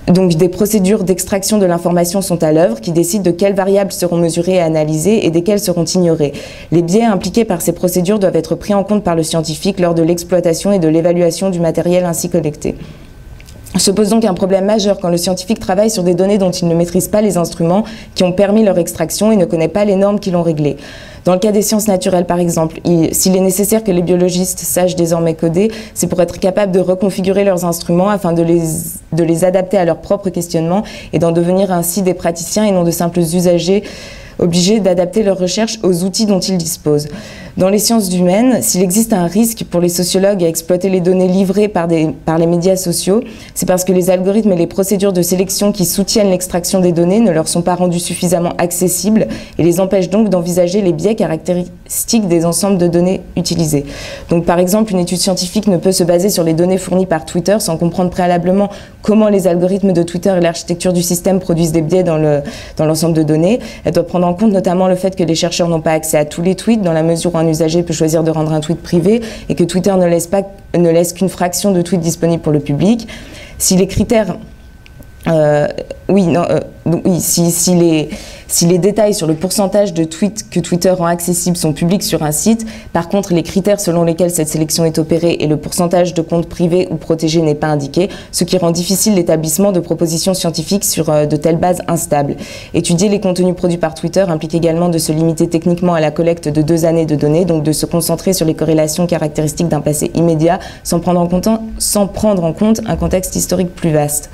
Donc des procédures d'extraction de l'information sont à l'œuvre qui décident de quelles variables seront mesurées et analysées et desquelles seront ignorées. Les biais impliqués par ces procédures doivent être pris en compte par le scientifique lors de l'exploitation et de l'évaluation du matériel ainsi collecté. Se pose donc un problème majeur quand le scientifique travaille sur des données dont il ne maîtrise pas les instruments qui ont permis leur extraction et ne connaît pas les normes qui l'ont réglée. Dans le cas des sciences naturelles, par exemple, s'il est nécessaire que les biologistes sachent désormais coder, c'est pour être capables de reconfigurer leurs instruments afin de les adapter à leurs propres questionnements et d'en devenir ainsi des praticiens et non de simples usagers obligés d'adapter leurs recherches aux outils dont ils disposent. Dans les sciences humaines, s'il existe un risque pour les sociologues à exploiter les données livrées par les médias sociaux, c'est parce que les algorithmes et les procédures de sélection qui soutiennent l'extraction des données ne leur sont pas rendus suffisamment accessibles et les empêchent donc d'envisager les biais caractéristiques des ensembles de données utilisés. Donc par exemple, une étude scientifique ne peut se baser sur les données fournies par Twitter sans comprendre préalablement comment les algorithmes de Twitter et l'architecture du système produisent des biais dans l'ensemble de données. Elle doit prendre en compte notamment le fait que les chercheurs n'ont pas accès à tous les tweets, dans la mesure où un usager peut choisir de rendre un tweet privé et que Twitter ne laisse qu'une fraction de tweets disponibles pour le public. Si les critères... Si les détails sur le pourcentage de tweets que Twitter rend accessibles sont publics sur un site, par contre les critères selon lesquels cette sélection est opérée et le pourcentage de comptes privés ou protégés n'est pas indiqué, ce qui rend difficile l'établissement de propositions scientifiques sur de telles bases instables. Étudier les contenus produits par Twitter implique également de se limiter techniquement à la collecte de 2 années de données, donc de se concentrer sur les corrélations caractéristiques d'un passé immédiat sans prendre en compte un contexte historique plus vaste.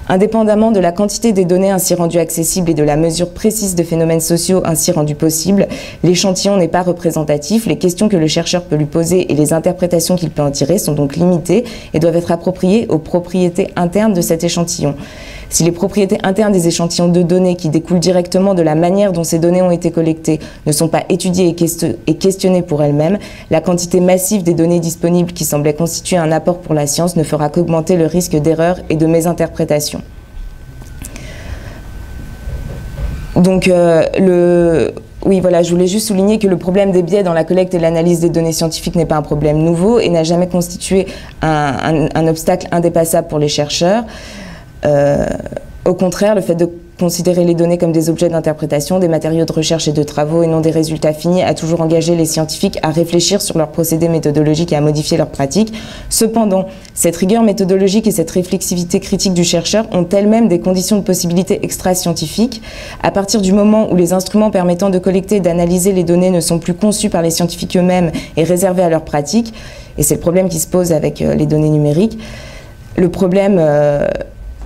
Indépendamment de la quantité des données ainsi rendues accessibles et de la mesure précise de phénomènes sociaux ainsi rendus possibles, l'échantillon n'est pas représentatif, les questions que le chercheur peut lui poser et les interprétations qu'il peut en tirer sont donc limitées et doivent être appropriées aux propriétés internes de cet échantillon. Si les propriétés internes des échantillons de données qui découlent directement de la manière dont ces données ont été collectées ne sont pas étudiées et questionnées pour elles-mêmes, la quantité massive des données disponibles qui semblait constituer un apport pour la science ne fera qu'augmenter le risque d'erreur et de mésinterprétation. Donc, oui, voilà, je voulais juste souligner que le problème des biais dans la collecte et l'analyse des données scientifiques n'est pas un problème nouveau et n'a jamais constitué un obstacle indépassable pour les chercheurs. Au contraire, le fait de considérer les données comme des objets d'interprétation, des matériaux de recherche et de travaux et non des résultats finis a toujours engagé les scientifiques à réfléchir sur leurs procédés méthodologiques et à modifier leurs pratiques. Cependant, cette rigueur méthodologique et cette réflexivité critique du chercheur ont elles-mêmes des conditions de possibilité extra-scientifiques. À partir du moment où les instruments permettant de collecter et d'analyser les données ne sont plus conçus par les scientifiques eux-mêmes et réservés à leurs pratiques, et c'est le problème qui se pose avec les données numériques, le problème...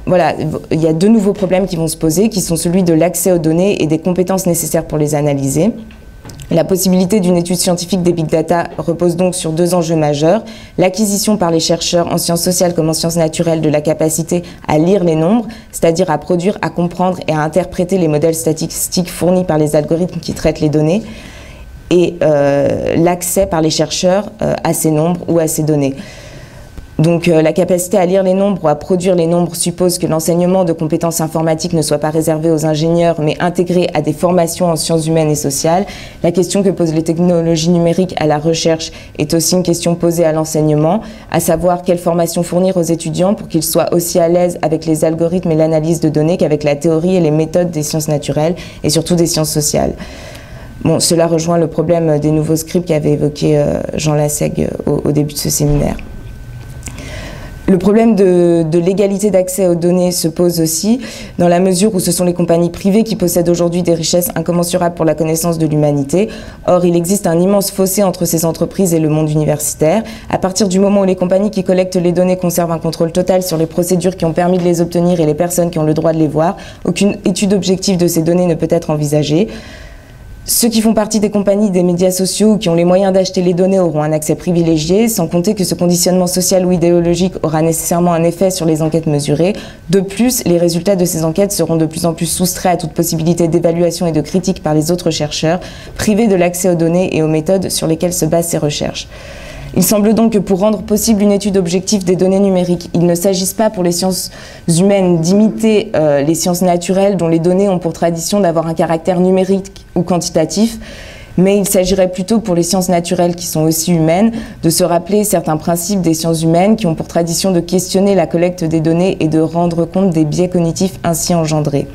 Voilà, il y a 2 nouveaux problèmes qui vont se poser, qui sont celui de l'accès aux données et des compétences nécessaires pour les analyser. La possibilité d'une étude scientifique des big data repose donc sur 2 enjeux majeurs. L'acquisition par les chercheurs en sciences sociales comme en sciences naturelles de la capacité à lire les nombres, c'est-à-dire à produire, à comprendre et à interpréter les modèles statistiques fournis par les algorithmes qui traitent les données, et l'accès par les chercheurs à ces nombres ou à ces données. Donc la capacité à lire les nombres ou à produire les nombres suppose que l'enseignement de compétences informatiques ne soit pas réservé aux ingénieurs, mais intégré à des formations en sciences humaines et sociales. La question que posent les technologies numériques à la recherche est aussi une question posée à l'enseignement, à savoir quelle formation fournir aux étudiants pour qu'ils soient aussi à l'aise avec les algorithmes et l'analyse de données qu'avec la théorie et les méthodes des sciences naturelles et surtout des sciences sociales. Bon, cela rejoint le problème des nouveaux scripts qu'avait évoqué Jean Lassègue au début de ce séminaire. Le problème de l'égalité d'accès aux données se pose aussi, dans la mesure où ce sont les compagnies privées qui possèdent aujourd'hui des richesses incommensurables pour la connaissance de l'humanité. Or, il existe un immense fossé entre ces entreprises et le monde universitaire. À partir du moment où les compagnies qui collectent les données conservent un contrôle total sur les procédures qui ont permis de les obtenir et les personnes qui ont le droit de les voir, aucune étude objective de ces données ne peut être envisagée. Ceux qui font partie des compagnies des médias sociaux ou qui ont les moyens d'acheter les données auront un accès privilégié, sans compter que ce conditionnement social ou idéologique aura nécessairement un effet sur les enquêtes mesurées. De plus, les résultats de ces enquêtes seront de plus en plus soustraits à toute possibilité d'évaluation et de critique par les autres chercheurs, privés de l'accès aux données et aux méthodes sur lesquelles se basent ces recherches. Il semble donc que pour rendre possible une étude objective des données numériques, il ne s'agisse pas pour les sciences humaines d'imiter les sciences naturelles dont les données ont pour tradition d'avoir un caractère numérique ou quantitatif, mais il s'agirait plutôt pour les sciences naturelles qui sont aussi humaines de se rappeler certains principes des sciences humaines qui ont pour tradition de questionner la collecte des données et de rendre compte des biais cognitifs ainsi engendrés.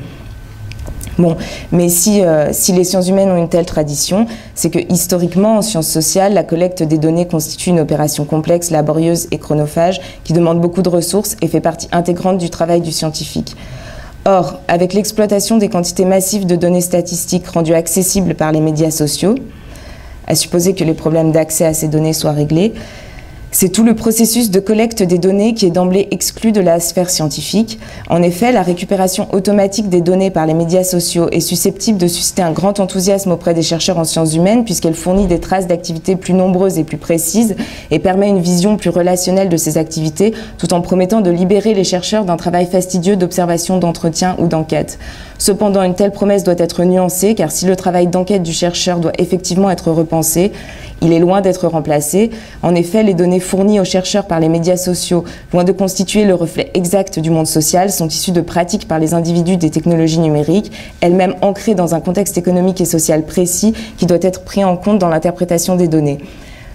Bon, mais si les sciences humaines ont une telle tradition, c'est que historiquement, en sciences sociales, la collecte des données constitue une opération complexe, laborieuse et chronophage qui demande beaucoup de ressources et fait partie intégrante du travail du scientifique. Or, avec l'exploitation des quantités massives de données statistiques rendues accessibles par les médias sociaux, à supposer que les problèmes d'accès à ces données soient réglés, c'est tout le processus de collecte des données qui est d'emblée exclu de la sphère scientifique. En effet, la récupération automatique des données par les médias sociaux est susceptible de susciter un grand enthousiasme auprès des chercheurs en sciences humaines puisqu'elle fournit des traces d'activités plus nombreuses et plus précises et permet une vision plus relationnelle de ces activités tout en promettant de libérer les chercheurs d'un travail fastidieux d'observation, d'entretien ou d'enquête. Cependant, une telle promesse doit être nuancée car si le travail d'enquête du chercheur doit effectivement être repensé, il est loin d'être remplacé. En effet, les données fournies aux chercheurs par les médias sociaux, loin de constituer le reflet exact du monde social, sont issues de pratiques par les individus des technologies numériques, elles-mêmes ancrées dans un contexte économique et social précis qui doit être pris en compte dans l'interprétation des données.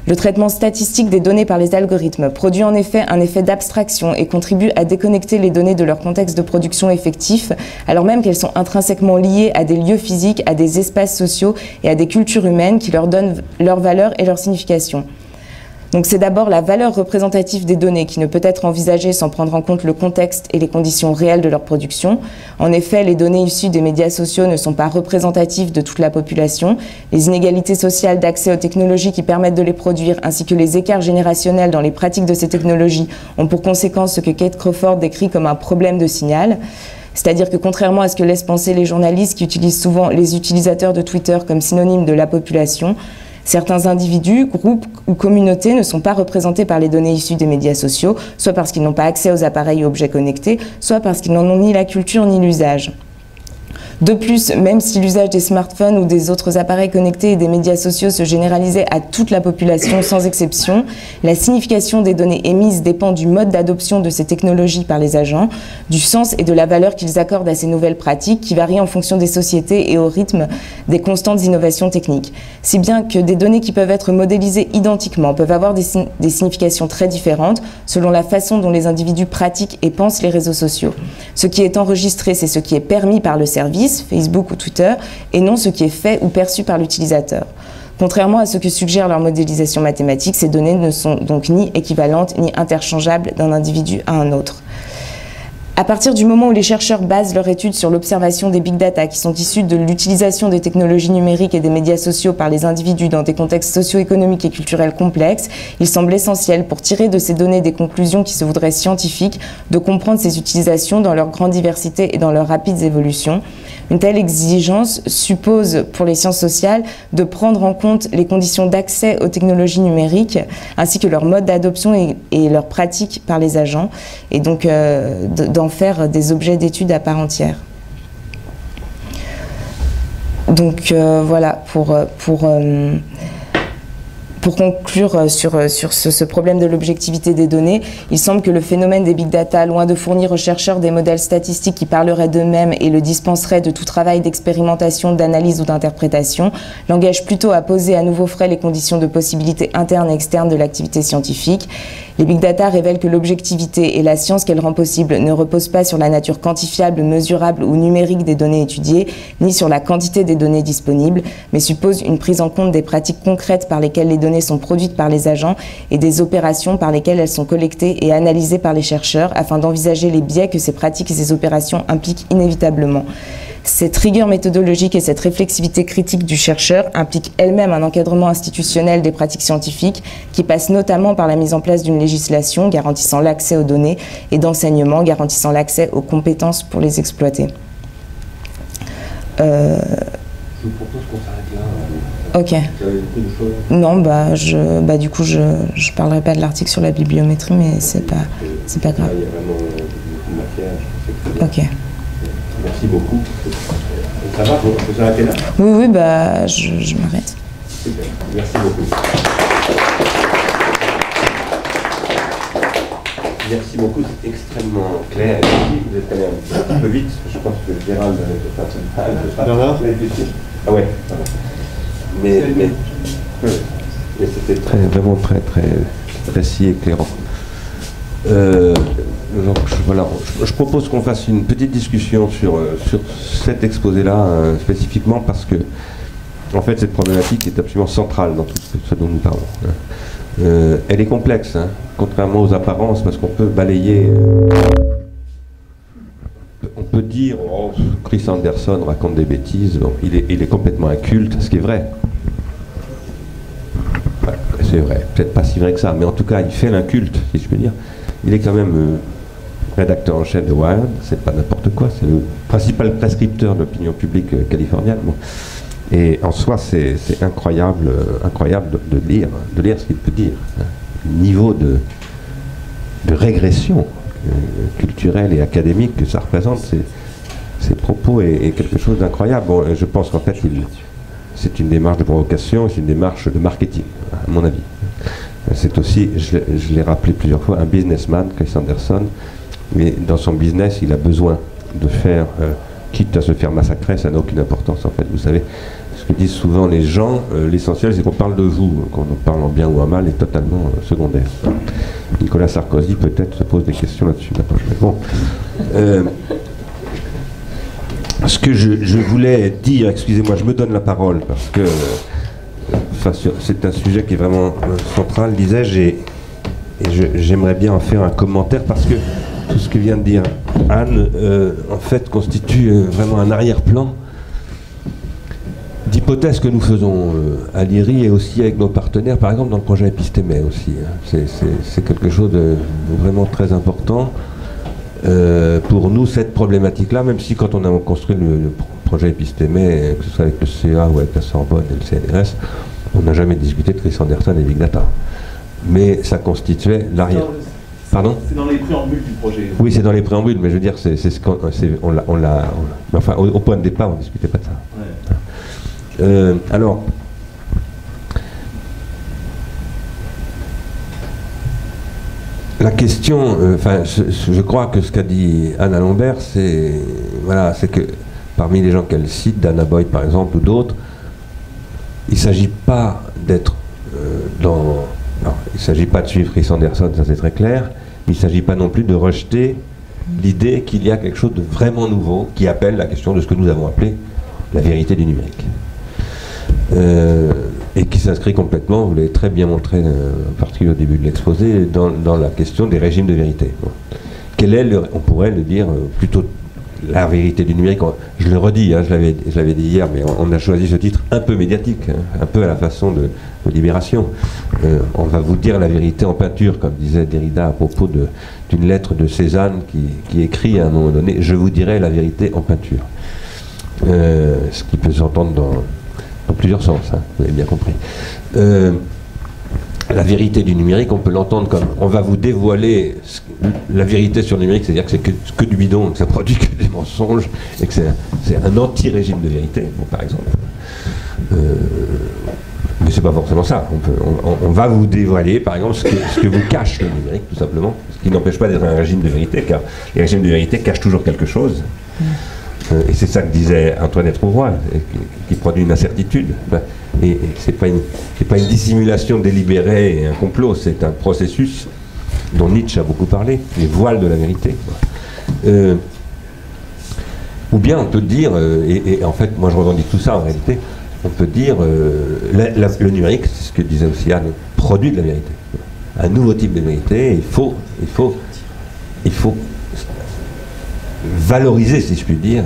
Le traitement statistique des données par les algorithmes produit en effet un effet d'abstraction et contribue à déconnecter les données de leur contexte de production effectif, alors même qu'elles sont intrinsèquement liées à des lieux physiques, à des espaces sociaux et à des cultures humaines qui leur donnent leur valeur et leur signification. Donc c'est d'abord la valeur représentative des données qui ne peut être envisagée sans prendre en compte le contexte et les conditions réelles de leur production. En effet, les données issues des médias sociaux ne sont pas représentatives de toute la population. Les inégalités sociales d'accès aux technologies qui permettent de les produire, ainsi que les écarts générationnels dans les pratiques de ces technologies, ont pour conséquence ce que Kate Crawford décrit comme un problème de signal. C'est-à-dire que contrairement à ce que laissent penser les journalistes qui utilisent souvent les utilisateurs de Twitter comme synonyme de la population, certains individus, groupes ou communautés ne sont pas représentés par les données issues des médias sociaux, soit parce qu'ils n'ont pas accès aux appareils et objets connectés, soit parce qu'ils n'en ont ni la culture ni l'usage. De plus, même si l'usage des smartphones ou des autres appareils connectés et des médias sociaux se généralisait à toute la population sans exception, la signification des données émises dépend du mode d'adoption de ces technologies par les agents, du sens et de la valeur qu'ils accordent à ces nouvelles pratiques qui varient en fonction des sociétés et au rythme des constantes innovations techniques. Si bien que des données qui peuvent être modélisées identiquement peuvent avoir des significations très différentes selon la façon dont les individus pratiquent et pensent les réseaux sociaux. Ce qui est enregistré, c'est ce qui est permis par le service, Facebook ou Twitter, et non ce qui est fait ou perçu par l'utilisateur. Contrairement à ce que suggère leur modélisation mathématique, ces données ne sont donc ni équivalentes ni interchangeables d'un individu à un autre. À partir du moment où les chercheurs basent leur étude sur l'observation des big data qui sont issus de l'utilisation des technologies numériques et des médias sociaux par les individus dans des contextes socio-économiques et culturels complexes, il semble essentiel pour tirer de ces données des conclusions qui se voudraient scientifiques de comprendre ces utilisations dans leur grande diversité et dans leurs rapides évolutions. Une telle exigence suppose pour les sciences sociales de prendre en compte les conditions d'accès aux technologies numériques ainsi que leur mode d'adoption et leurs pratiques par les agents et donc d'en faire des objets d'étude à part entière. Donc voilà, pour conclure sur ce problème de l'objectivité des données, il semble que le phénomène des big data, loin de fournir aux chercheurs des modèles statistiques qui parleraient d'eux-mêmes et le dispenseraient de tout travail d'expérimentation, d'analyse ou d'interprétation, l'engage plutôt à poser à nouveau frais les conditions de possibilité interne et externe de l'activité scientifique. Les big data révèlent que l'objectivité et la science qu'elle rend possible ne reposent pas sur la nature quantifiable, mesurable ou numérique des données étudiées, ni sur la quantité des données disponibles, mais supposent une prise en compte des pratiques concrètes par lesquelles les données données sont produites par les agents et des opérations par lesquelles elles sont collectées et analysées par les chercheurs afin d'envisager les biais que ces pratiques et ces opérations impliquent inévitablement. Cette rigueur méthodologique et cette réflexivité critique du chercheur impliquent elles-mêmes un encadrement institutionnel des pratiques scientifiques qui passe notamment par la mise en place d'une législation garantissant l'accès aux données et d'enseignement garantissant l'accès aux compétences pour les exploiter. Je vous propose qu'on s'arrête là. Ok. Vous avez beaucoup de choses. Non, du coup, je parlerai pas de l'article sur la bibliométrie, mais c'est pas grave. Il y a vraiment beaucoup de matière. Je pense que c'est très bien. Ok. Merci beaucoup. Ça va, on peut s'arrêter là? Oui, je m'arrête. Super, merci beaucoup. Merci beaucoup, c'est extrêmement clair. Et puis, vous êtes allé un peu vite, je pense que Gérald Bernard Ah ouais, pardon. Mais c'était Vraiment très précis et éclairant. Donc, voilà, je propose qu'on fasse une petite discussion sur cet exposé-là spécifiquement parce que, en fait, cette problématique est absolument centrale dans tout ce dont nous parlons. Elle est complexe, hein, contrairement aux apparences, parce qu'on peut balayer. On peut dire, oh, Chris Anderson raconte des bêtises, bon, il est complètement inculte, ce qui est vrai. Ouais, c'est vrai, peut-être pas si vrai que ça, mais en tout cas, il fait l'inculte, si je peux dire. Il est quand même rédacteur en chef de Wired, c'est pas n'importe quoi, c'est le principal prescripteur de l'opinion publique californienne. Bon. Et en soi, c'est incroyable de lire ce qu'il peut dire. Hein. Le niveau de régression culturelle et académique que ça représente, ces propos est quelque chose d'incroyable. Bon, je pense qu'en fait, c'est une démarche de provocation, c'est une démarche de marketing, à mon avis. C'est aussi, je l'ai rappelé plusieurs fois, un businessman, Chris Anderson, mais dans son business, il a besoin de faire, quitte à se faire massacrer, ça n'a aucune importance en fait. Vous savez, ce que disent souvent les gens, l'essentiel c'est qu'on parle de vous, qu'on en parle en bien ou en mal est totalement secondaire. Nicolas Sarkozy peut-être se pose des questions là-dessus. Bon. Ce que je voulais dire, excusez-moi, je me donne la parole parce que c'est un sujet qui est vraiment central, disais-je, et j'aimerais bien en faire un commentaire parce que tout ce que vient de dire Anne, en fait, constitue vraiment un arrière-plan d'hypothèses que nous faisons à l'IRI et aussi avec nos partenaires, par exemple dans le projet Epistémé aussi. Hein. C'est quelque chose de vraiment très important pour nous, cette problématique-là, même si quand on a construit le projet Epistémé, que ce soit avec le CA ou avec la Sorbonne et le CNRS, on n'a jamais discuté de Chris Anderson et Big Data. Mais ça constituait l'arrière. Pardon ? C'est dans les préambules du projet. Oui, c'est dans les préambules, mais je veux dire, enfin, au point de départ, on ne discutait pas de ça. Ouais. Alors, la question, je crois que ce qu'a dit Anna Lambert, c'est que parmi les gens qu'elle cite, Dana Boyd par exemple, ou d'autres, il ne s'agit pas d'être dans... Non, il ne s'agit pas de suivre Chris Anderson, ça c'est très clair, mais il ne s'agit pas non plus de rejeter l'idée qu'il y a quelque chose de vraiment nouveau qui appelle la question de ce que nous avons appelé la vérité du numérique. Et qui s'inscrit complètement, vous l'avez très bien montré, en particulier au début de l'exposé, dans la question des régimes de vérité. Bon. Quel est, on pourrait le dire, plutôt la vérité du numérique. Je le redis, hein, je l'avais dit hier, mais on a choisi ce titre un peu médiatique, hein, un peu à la façon de Libération. On va vous dire la vérité en peinture, comme disait Derrida à propos d'une lettre de Cézanne qui écrit à un moment donné « Je vous dirai la vérité en peinture ». Ce qui peut s'entendre dans plusieurs sens, hein, vous avez bien compris. La vérité du numérique, on peut l'entendre comme on va vous dévoiler la vérité sur le numérique, c'est-à-dire que c'est que du bidon, que ça produit que des mensonges, et que c'est un anti-régime de vérité, bon, par exemple. Mais c'est pas forcément ça. On va vous dévoiler, par exemple, ce que vous cache le numérique, tout simplement. Ce qui n'empêche pas d'être un régime de vérité, car les régimes de vérité cachent toujours quelque chose. Et c'est ça que disait Antoinette Rouvroy, qui produit une incertitude. Et c'est pas une dissimulation délibérée et un complot, c'est un processus dont Nietzsche a beaucoup parlé, les voiles de la vérité. Ou bien on peut dire, et en fait moi je revendique tout ça en réalité, on peut dire, le numérique, c'est ce que disait aussi Anne, produit de la vérité. Un nouveau type de vérité, il faut valoriser, si je puis dire,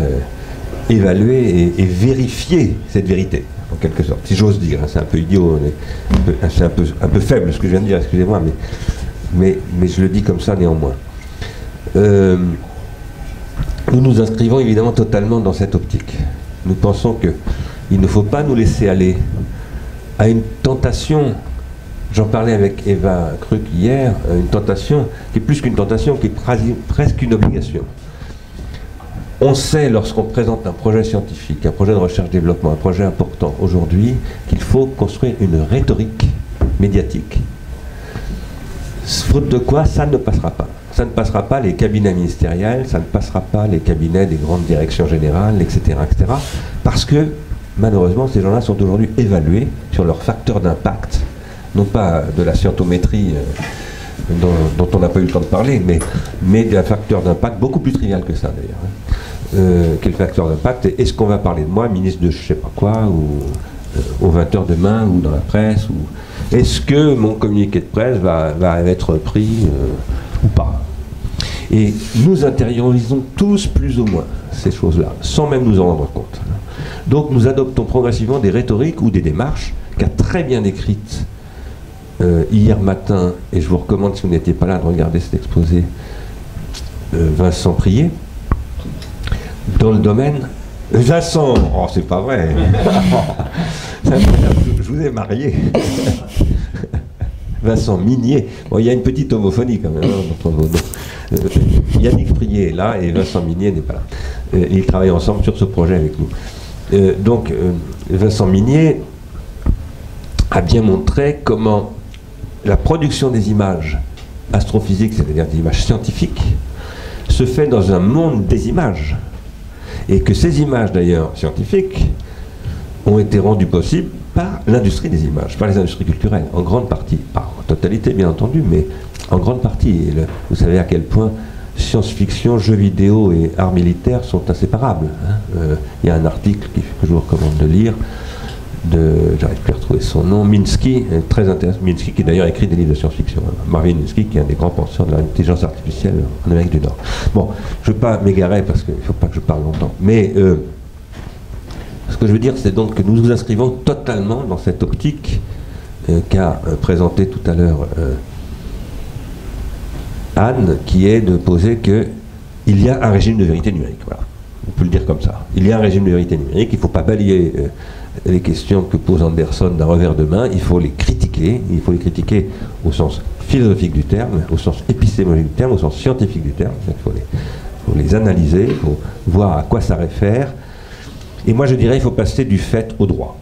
évaluer et vérifier cette vérité, en quelque sorte, si j'ose dire. C'est un peu idiot, c'est un peu faible ce que je viens de dire, excusez-moi, mais je le dis comme ça néanmoins. Nous nous inscrivons évidemment totalement dans cette optique. Nous pensons qu'il ne faut pas nous laisser aller à une tentation. J'en parlais avec Eva Kruk hier, une tentation qui est plus qu'une tentation, qui est presque une obligation. On sait, lorsqu'on présente un projet scientifique, un projet de recherche-développement, un projet important aujourd'hui, qu'il faut construire une rhétorique médiatique. Faute de quoi, ça ne passera pas. Ça ne passera pas les cabinets ministériels, ça ne passera pas les cabinets des grandes directions générales, etc., etc. Parce que, malheureusement, ces gens-là sont aujourd'hui évalués sur leur facteur d'impact, non pas de la scientométrie dont on n'a pas eu le temps de parler, mais d'un facteur d'impact beaucoup plus trivial que ça, d'ailleurs. Quel facteur d'impact? Est-ce qu'on va parler de moi, ministre de je sais pas quoi, ou aux 20h demain, ou dans la presse, ou est-ce que mon communiqué de presse va être pris ou pas? Et nous intériorisons tous plus ou moins ces choses-là, sans même nous en rendre compte. Donc nous adoptons progressivement des rhétoriques ou des démarches qu'a très bien décrites hier matin, et je vous recommande, si vous n'étiez pas là, de regarder cet exposé, Vincent Prié, dans le domaine... Vincent, oh c'est pas vrai. Je vous ai marié. Vincent Minier. Bon, il y a une petite homophonie quand même entre vos noms. Yannick Prié est là et Vincent Minier n'est pas là. Ils travaillent ensemble sur ce projet avec nous. Donc, Vincent Minier a bien montré comment la production des images astrophysiques, c'est-à-dire des images scientifiques, se fait dans un monde des images. Et que ces images, d'ailleurs, scientifiques, ont été rendues possibles par l'industrie des images, par les industries culturelles, en grande partie, pas en totalité bien entendu, mais en grande partie. Et vous savez à quel point science-fiction, jeux vidéo et arts militaires sont inséparables. Il y a un article que je vous recommande de lire, j'arrive plus à retrouver son nom, Minsky, très intéressant, Minsky qui d'ailleurs écrit des livres de science-fiction, Marvin Minsky qui est un des grands penseurs de l'intelligence artificielle en Amérique du Nord. Bon, je ne veux pas m'égarer parce qu'il ne faut pas que je parle longtemps, mais ce que je veux dire, c'est donc que nous nous inscrivons totalement dans cette optique qu'a présentée tout à l'heure Anne, qui est de poser qu'il y a un régime de vérité numérique. Voilà. On peut le dire comme ça. Il y a un régime de vérité numérique, il ne faut pas balayer les questions que pose Anderson d'un revers de main, il faut les critiquer au sens philosophique du terme, au sens épistémologique du terme, au sens scientifique du terme. Il faut les analyser, il faut voir à quoi ça réfère. Et moi je dirais qu'il faut passer du fait au droit.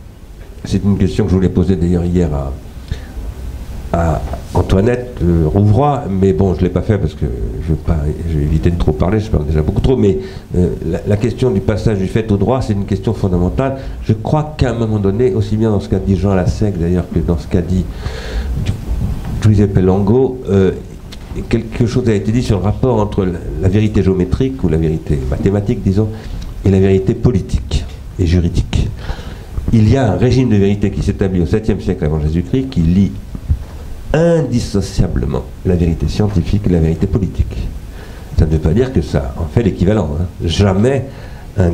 C'est une question que je voulais poser d'ailleurs hier à Antoinette Rouvroy, mais bon, je ne l'ai pas fait parce que je vais éviter de trop parler, je parle déjà beaucoup trop, mais la question du passage du fait au droit, c'est une question fondamentale. Je crois qu'à un moment donné, aussi bien dans ce qu'a dit Jean Lassègue d'ailleurs que dans ce qu'a dit Giuseppe Longo, quelque chose a été dit sur le rapport entre la vérité géométrique, ou la vérité mathématique, disons, et la vérité politique et juridique. Il y a un régime de vérité qui s'établit au 7e siècle avant Jésus-Christ qui lie indissociablement la vérité scientifique et la vérité politique. Ça ne veut pas dire que ça en fait l'équivalent. Jamais un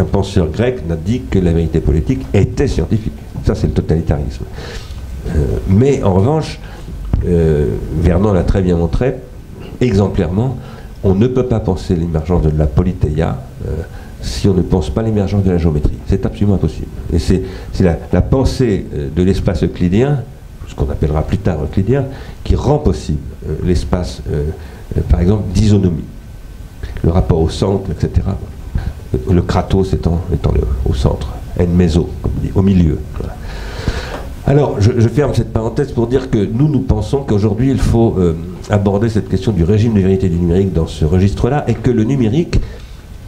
penseur grec n'a dit que la vérité politique était scientifique. Ça, c'est le totalitarisme. Mais en revanche, Vernon l'a très bien montré, exemplairement, on ne peut pas penser l'émergence de la politeia si on ne pense pas l'émergence de la géométrie. C'est absolument impossible. Et c'est la pensée de l'espace euclidien, ce qu'on appellera plus tard euclidien, qui rend possible l'espace, par exemple, d'isonomie. Le rapport au centre, etc. Le kratos étant au centre, en meso, comme on dit, au milieu. Voilà. Alors, je ferme cette parenthèse pour dire que nous pensons qu'aujourd'hui, il faut aborder cette question du régime de vérité du numérique dans ce registre-là, et que le numérique,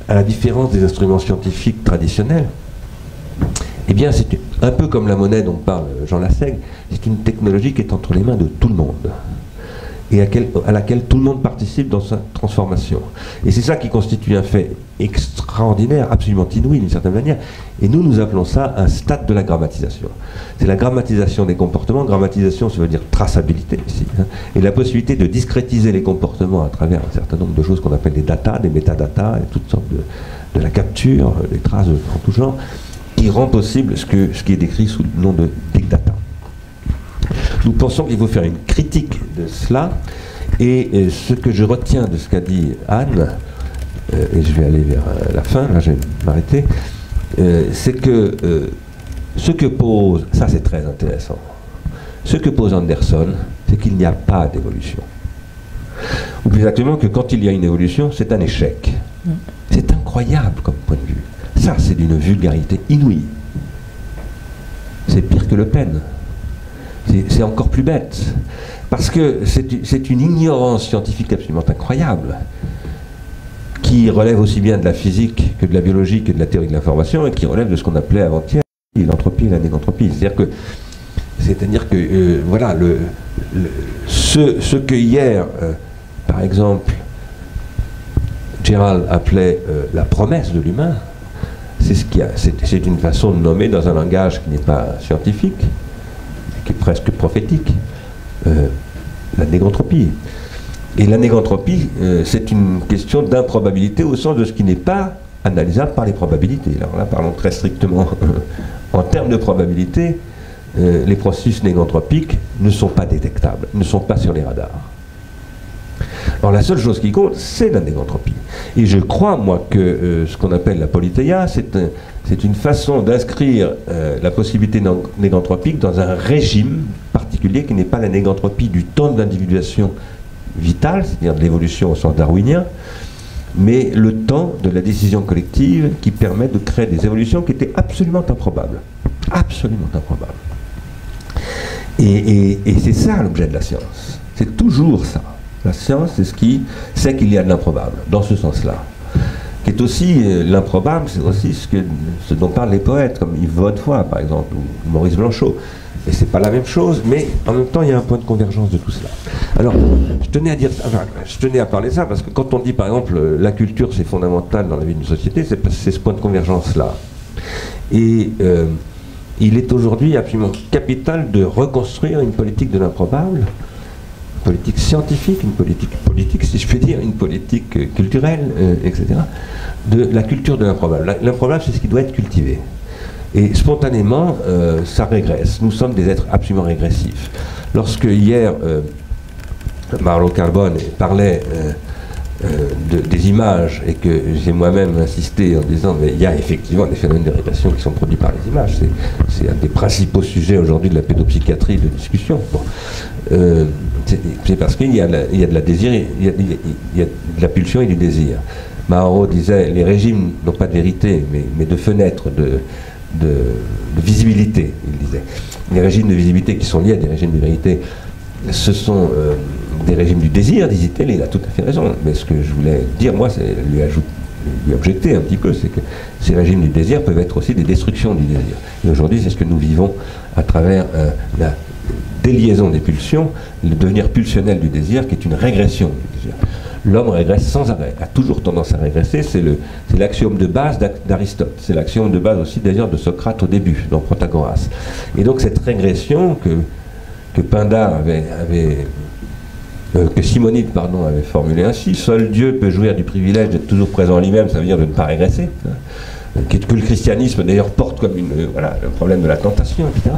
à la différence des instruments scientifiques traditionnels, eh bien, c'est un peu comme la monnaie dont parle Jean Lassègue, c'est une technologie qui est entre les mains de tout le monde. et à laquelle tout le monde participe dans sa transformation. Et c'est ça qui constitue un fait extraordinaire, absolument inouï d'une certaine manière, et nous appelons ça un stade de la grammatisation. C'est la grammatisation des comportements. Grammatisation, ça veut dire traçabilité ici, hein, et la possibilité de discrétiser les comportements à travers un certain nombre de choses qu'on appelle des data, des métadatas, et toutes sortes de la capture, des traces en tout genre, qui rend possible ce qui est décrit sous le nom de big data. Nous pensons qu'il faut faire une critique de cela, et ce que je retiens de ce qu'a dit Anne, et je vais aller vers la fin, là je vais m'arrêter, c'est que ce que pose, ça c'est très intéressant, ce que pose Anderson, c'est qu'il n'y a pas d'évolution. Ou plus exactement que quand il y a une évolution, c'est un échec. C'est incroyable comme point de vue. Ça, c'est d'une vulgarité inouïe. C'est pire que Le Pen. C'est encore plus bête. Parce que c'est une ignorance scientifique absolument incroyable, qui relève aussi bien de la physique que de la biologie, que de la théorie de l'information, et qui relève de ce qu'on appelait avant-hier l'entropie et la négantropie. C'est-à-dire que, voilà, ce que hier, par exemple, Gérald appelait la promesse de l'humain, c'est une façon de nommer dans un langage qui n'est pas scientifique, qui est presque prophétique, la négantropie. Et la négantropie, c'est une question d'improbabilité au sens de ce qui n'est pas analysable par les probabilités. Alors là, parlons très strictement en termes de probabilité, les processus négantropiques ne sont pas détectables, ne sont pas sur les radars. Alors la seule chose qui compte, c'est la négantropie. Et je crois, moi, que ce qu'on appelle la politeia, c'est une façon d'inscrire la possibilité négantropique dans un régime particulier qui n'est pas la négantropie du temps de l'individuation vitale, c'est-à-dire de l'évolution au sens darwinien, mais le temps de la décision collective qui permet de créer des évolutions qui étaient absolument improbables. Absolument improbables. Et c'est ça l'objet de la science. C'est toujours ça. La science, c'est ce qui sait qu'il y a de l'improbable, dans ce sens-là. Qui est aussi l'improbable, c'est aussi ce dont parlent les poètes, comme Yves Vaudefoy, par exemple, ou Maurice Blanchot. Et c'est pas la même chose, mais en même temps, il y a un point de convergence de tout cela. Alors, je tenais à parler de ça, parce que quand on dit, par exemple, la culture, c'est fondamental dans la vie d'une société, c'est ce point de convergence-là. Et il est aujourd'hui absolument capital de reconstruire une politique de l'improbable, une politique scientifique, une politique, si je peux dire, une politique culturelle, etc., de la culture de l'improbable. L'improbable, c'est ce qui doit être cultivé. Et spontanément, ça régresse. Nous sommes des êtres absolument régressifs. Lorsque hier, Mauro Carbone parlait des images, et que j'ai moi-même insisté en disant mais il y a effectivement des phénomènes de régression qui sont produits par les images, c'est un des principaux sujets aujourd'hui de la pédopsychiatrie de discussion. Bon. C'est parce qu'il y a de la désir, il y a de la pulsion et du désir. Mauro disait les régimes n'ont pas de vérité mais de fenêtres, de visibilité, il disait. Les régimes de visibilité qui sont liés à des régimes de vérité, ce sont des régimes du désir, disait-elle, et il a tout à fait raison. Mais ce que je voulais dire, moi, c'est lui objecter un petit peu, c'est que ces régimes du désir peuvent être aussi des destructions du désir. Et aujourd'hui, c'est ce que nous vivons à travers la déliaison des pulsions, le devenir pulsionnel du désir, qui est une régression du désir. L'homme régresse sans arrêt, a toujours tendance à régresser, c'est l'axiome de base d'Aristote, c'est l'axiome de base aussi d'ailleurs de Socrate au début, dans Protagoras. Et donc cette régression que Pindare que Simonide avait formulé ainsi, seul Dieu peut jouir du privilège d'être toujours présent en lui-même, ça veut dire de ne pas régresser, que le christianisme d'ailleurs porte comme le problème de la tentation, etc.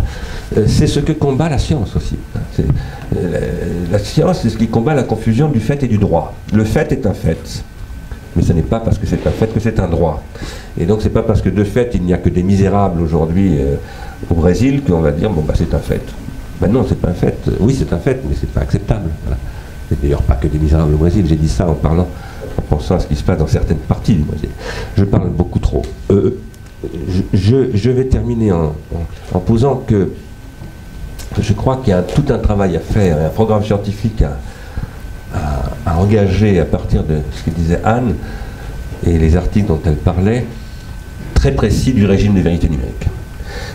C'est ce que combat la science aussi. La science, c'est ce qui combat la confusion du fait et du droit. Le fait est un fait, mais ce n'est pas parce que c'est un fait que c'est un droit. Et donc c'est pas parce que de fait il n'y a que des misérables aujourd'hui au Brésil qu'on va dire bon bah c'est un fait. Ben non, c'est pas un fait. Oui, c'est un fait, mais c'est pas acceptable. Voilà. C'est d'ailleurs pas que des misérables au Brésil. J'ai dit ça en pensant à ce qui se passe dans certaines parties du Brésil. Je parle beaucoup trop. Je vais terminer en posant que je crois qu'il y a tout un travail à faire, un programme scientifique à engager à partir de ce que disait Anne et les articles dont elle parlait, très précis du régime de vérité numérique.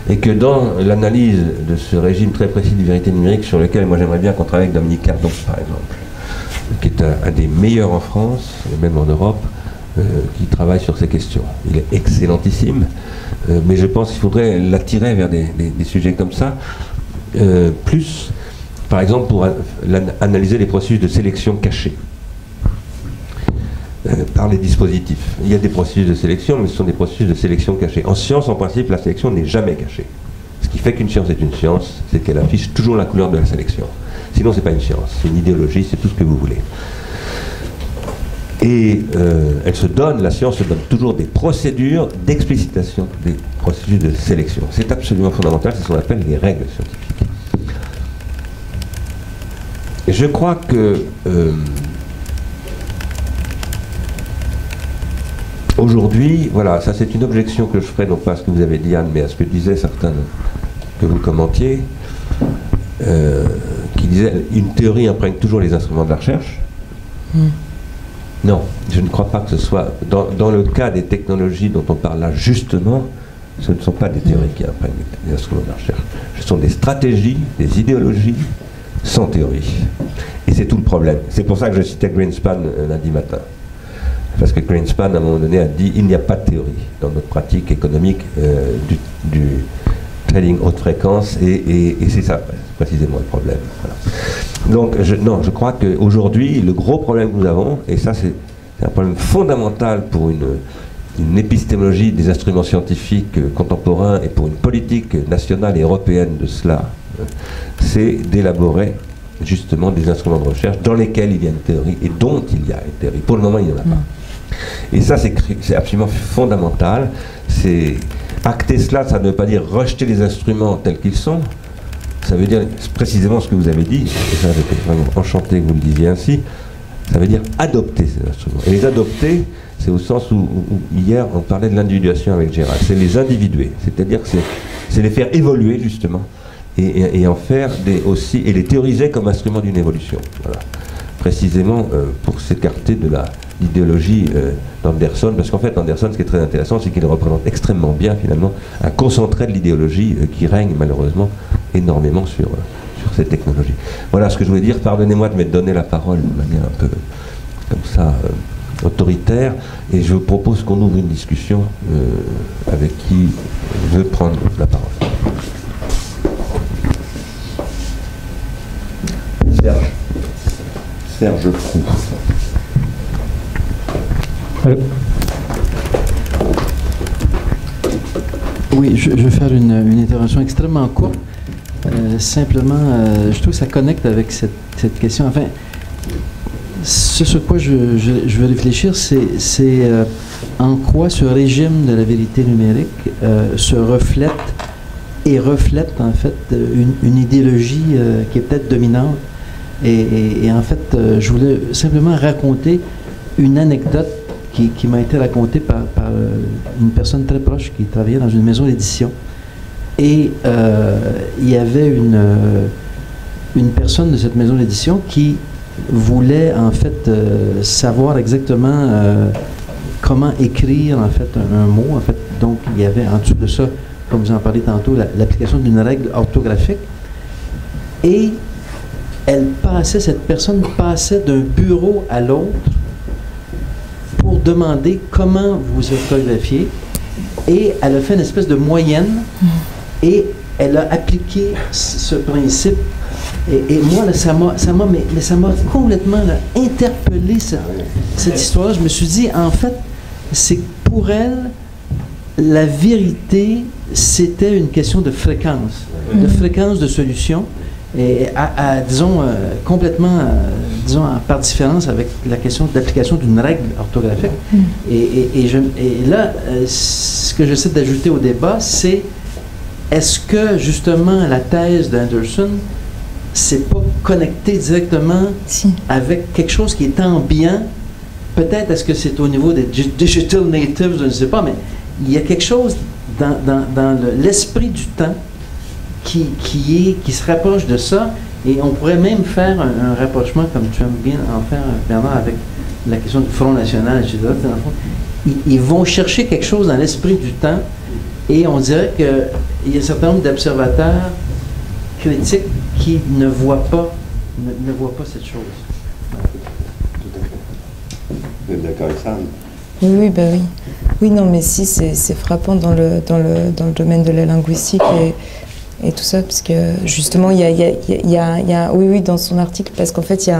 Et que dans l'analyse de ce régime très précis de vérité numérique, sur lequel moi j'aimerais bien qu'on travaille avec Dominique Cardon, par exemple, qui est un des meilleurs en France, et même en Europe, qui travaille sur ces questions. Il est excellentissime, mais je pense qu'il faudrait l'attirer vers des sujets comme ça, plus, par exemple, pour analyser les processus de sélection cachés par les dispositifs. Il y a des processus de sélection, mais ce sont des processus de sélection cachés. En science, en principe, la sélection n'est jamais cachée. Ce qui fait qu'une science est une science, c'est qu'elle affiche toujours la couleur de la sélection. Sinon, c'est pas une science, c'est une idéologie, c'est tout ce que vous voulez. Et la science se donne toujours des procédures d'explicitation des processus de sélection. C'est absolument fondamental, c'est ce qu'on appelle les règles scientifiques. Et je crois que aujourd'hui, voilà, ça c'est une objection que je ferai, non pas à ce que vous avez dit Anne, mais à ce que disaient certains que vous commentiez, qui disaient une théorie imprègne toujours les instruments de la recherche. Non, je ne crois pas que ce soit, dans le cas des technologies dont on parle là, justement, ce ne sont pas des théories qui imprègnent les instruments de la recherche. Ce sont des stratégies, des idéologies, sans théorie. Et c'est tout le problème. C'est pour ça que je citais Greenspan lundi matin. Parce que Greenspan, à un moment donné, a dit il n'y a pas de théorie dans notre pratique économique du trading haute fréquence, et c'est ça précisément le problème. Voilà. Donc, je crois qu'aujourd'hui, le gros problème que nous avons, et ça c'est un problème fondamental pour une épistémologie des instruments scientifiques contemporains et pour une politique nationale et européenne de cela, c'est d'élaborer justement des instruments de recherche dans lesquels il y a une théorie et dont il y a une théorie. Pour le moment, il n'y en a pas. Et ça, c'est absolument fondamental. Acter cela, ça ne veut pas dire rejeter les instruments tels qu'ils sont. Ça veut dire précisément ce que vous avez dit, et ça, j'étais vraiment enchanté que vous le disiez ainsi. Ça veut dire adopter ces instruments. Et les adopter, c'est au sens où hier, on parlait de l'individuation avec Gérald. C'est les individuer, c'est-à-dire que c'est les faire évoluer, justement, et en faire aussi, et les théoriser comme instrument d'une évolution. Voilà. Précisément pour s'écarter de l'idéologie d'Anderson, parce qu'en fait, Anderson, ce qui est très intéressant, c'est qu'il représente extrêmement bien, finalement, un concentré de l'idéologie qui règne, malheureusement, énormément sur ces technologies. Voilà ce que je voulais dire. Pardonnez-moi de m'être donné la parole de manière un peu, comme ça, autoritaire, et je vous propose qu'on ouvre une discussion avec qui veut prendre la parole. Serge Proux. Allô. Oui, je vais faire une intervention extrêmement courte. Simplement, je trouve que ça connecte avec cette question. Enfin, ce sur quoi je veux réfléchir, c'est en quoi ce régime de la vérité numérique se reflète en fait une idéologie qui est peut-être dominante. Et en fait, je voulais simplement raconter une anecdote qui m'a été racontée par une personne très proche qui travaillait dans une maison d'édition. Et il y avait une personne de cette maison d'édition qui voulait en fait savoir exactement comment écrire en fait un mot. En fait, donc il y avait en dessous de ça, comme vous en parliez tantôt, l'application d'une règle orthographique. Et cette personne passait d'un bureau à l'autre pour demander comment vous orthographiez, et elle a fait une espèce de moyenne et elle a appliqué ce principe. Et moi, là, ça m'a complètement interpellé, cette histoire-là. Je me suis dit, en fait, c'est que pour elle, la vérité, c'était une question de fréquence de solution. Et disons, complètement, disons, par différence avec la question d'application d'une règle orthographique. Et là, ce que j'essaie d'ajouter au débat, c'est est-ce que, justement, la thèse d'Anderson, c'est pas connecté directement avec quelque chose qui est ambiant? Peut-être est-ce que c'est au niveau des digital natives, je ne sais pas, mais il y a quelque chose dans l'esprit du temps qui se rapproche de ça, et on pourrait même faire un rapprochement, comme tu aimes bien en faire, Bernard, avec la question du Front National, etc. Ils vont chercher quelque chose dans l'esprit du temps, et on dirait qu'il y a un certain nombre d'observateurs critiques qui ne voient pas cette chose. Vous êtes d'accord avec ça? Oui, oui, bah oui. Oui, non, mais si, c'est frappant dans le domaine de la linguistique et tout ça, parce que justement, il y a oui, oui, dans son article, parce qu'en fait, il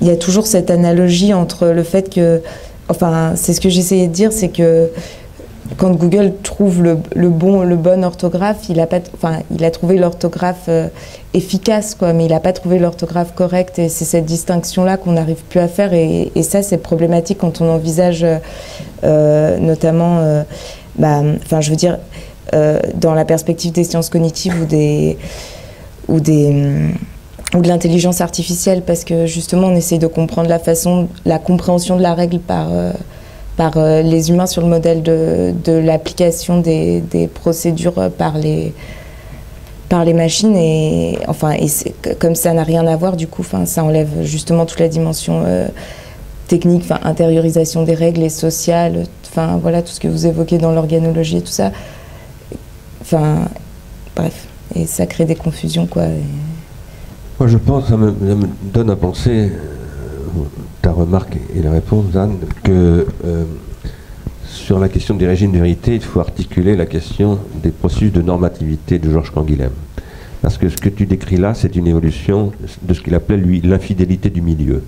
y a toujours cette analogie entre le fait que, enfin, c'est ce que j'essayais de dire, c'est que quand Google trouve le bon orthographe, il a trouvé l'orthographe efficace, quoi, mais il n'a pas trouvé l'orthographe correcte, et c'est cette distinction-là qu'on n'arrive plus à faire, et ça, c'est problématique quand on envisage notamment, enfin, je veux dire, dans la perspective des sciences cognitives ou de l'intelligence artificielle, parce que justement, on essaie de comprendre la compréhension de la règle par les humains sur le modèle de l'application des procédures par les machines, et enfin, comme ça n'a rien à voir, du coup, enfin, ça enlève justement toute la dimension technique, enfin, intériorisation des règles et sociale, enfin, voilà, tout ce que vous évoquez dans l'organologie et tout ça, enfin, bref, et ça crée des confusions, quoi. Moi, je pense, ça me donne à penser, ta remarque et la réponse, Anne, que sur la question des régimes de vérité, il faut articuler la question des processus de normativité de Georges Canguilhem. Parce que ce que tu décris là, c'est une évolution de ce qu'il appelait, lui, l'infidélité du milieu.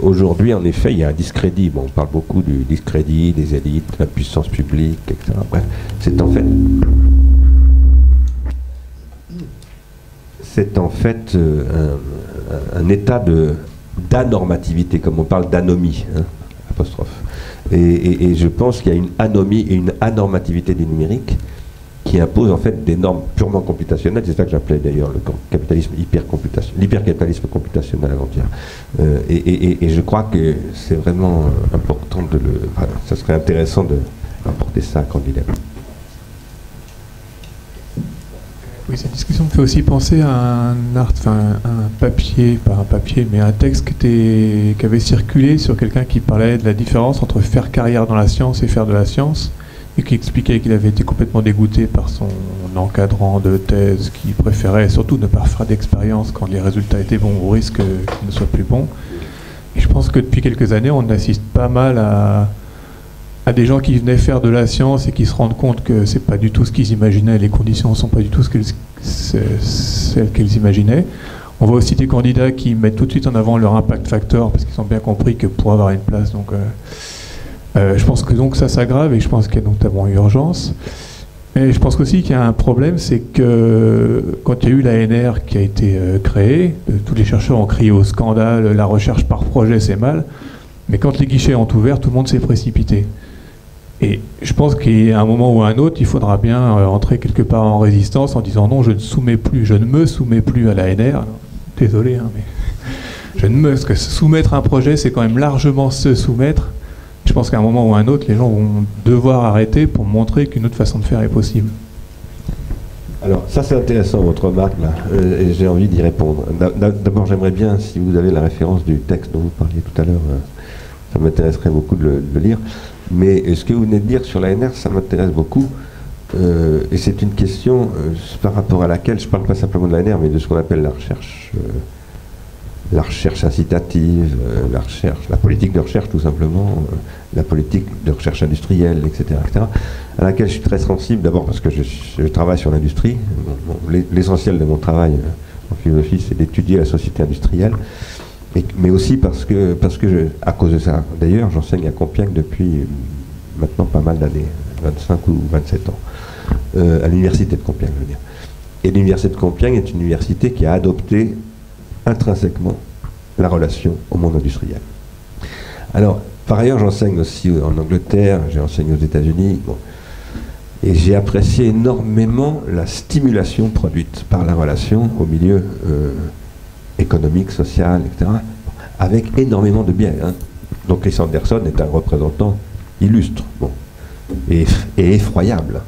Aujourd'hui, en effet, il y a un discrédit. Bon, on parle beaucoup du discrédit des élites, de la puissance publique, etc. Bref, c'est en fait un état d'anormativité, comme on parle d'anomie, hein, apostrophe. Et je pense qu'il y a une anomie et une anormativité du numérique qui impose en fait des normes purement computationnelles. C'est ça que j'appelais d'ailleurs le capitalisme l'hypercapitalisme computationnel avant-hier. Et je crois que c'est vraiment important ça serait intéressant de rapporter ça à Canguilhem. Oui, cette discussion me fait aussi penser à un papier, pas un papier, mais un texte qui avait circulé sur quelqu'un qui parlait de la différence entre faire carrière dans la science et faire de la science, et qui expliquait qu'il avait été complètement dégoûté par son encadrant de thèse, qui préférait surtout ne pas faire d'expérience quand les résultats étaient bons, au risque qu'ils ne soient plus bons. Et je pense que depuis quelques années, on assiste pas mal à des gens qui venaient faire de la science et qui se rendent compte que c'est pas du tout ce qu'ils imaginaient, les conditions ne sont pas du tout celles qu'ils imaginaient. On voit aussi des candidats qui mettent tout de suite en avant leur impact factor parce qu'ils ont bien compris que pour avoir une place, donc je pense que donc ça s'aggrave, et je pense qu'il y a notamment urgence. Et je pense aussi qu'il y a un problème, c'est que quand il y a eu l'ANR qui a été créée, tous les chercheurs ont crié au scandale, la recherche par projet c'est mal, mais quand les guichets ont ouvert, tout le monde s'est précipité. Et je pense qu'il y a un moment ou un autre, il faudra bien entrer quelque part en résistance en disant non, je ne me soumets plus à l'ANR. Désolé, hein, mais parce que soumettre un projet, c'est quand même largement se soumettre. Je pense qu'à un moment ou un autre, les gens vont devoir arrêter pour montrer qu'une autre façon de faire est possible. Alors, ça c'est intéressant, votre remarque, là, et j'ai envie d'y répondre. D'abord, j'aimerais bien, si vous avez la référence du texte dont vous parliez tout à l'heure, ça m'intéresserait beaucoup de le lire. Mais ce que vous venez de dire sur l'ANR, ça m'intéresse beaucoup. Et c'est une question par rapport à laquelle, je ne parle pas simplement de l'ANR, mais de ce qu'on appelle la recherche incitative, la politique de recherche tout simplement, la politique de recherche industrielle, etc., à laquelle je suis très sensible, d'abord parce que je travaille sur l'industrie. L'essentiel de mon travail en philosophie, c'est d'étudier la société industrielle, mais aussi parce que à cause de ça, d'ailleurs, j'enseigne à Compiègne depuis maintenant pas mal d'années, 25 ou 27 ans, à l'université de Compiègne, je veux dire. Et l'université de Compiègne est une université qui a adopté intrinsèquement la relation au monde industriel. Alors, par ailleurs, j'enseigne aussi en Angleterre, j'ai enseigné aux États-Unis, bon, et j'ai apprécié énormément la stimulation produite par la relation au milieu économique, social, etc., avec énormément de biais. Hein. Donc, Chris Anderson est un représentant illustre, bon, et effroyable.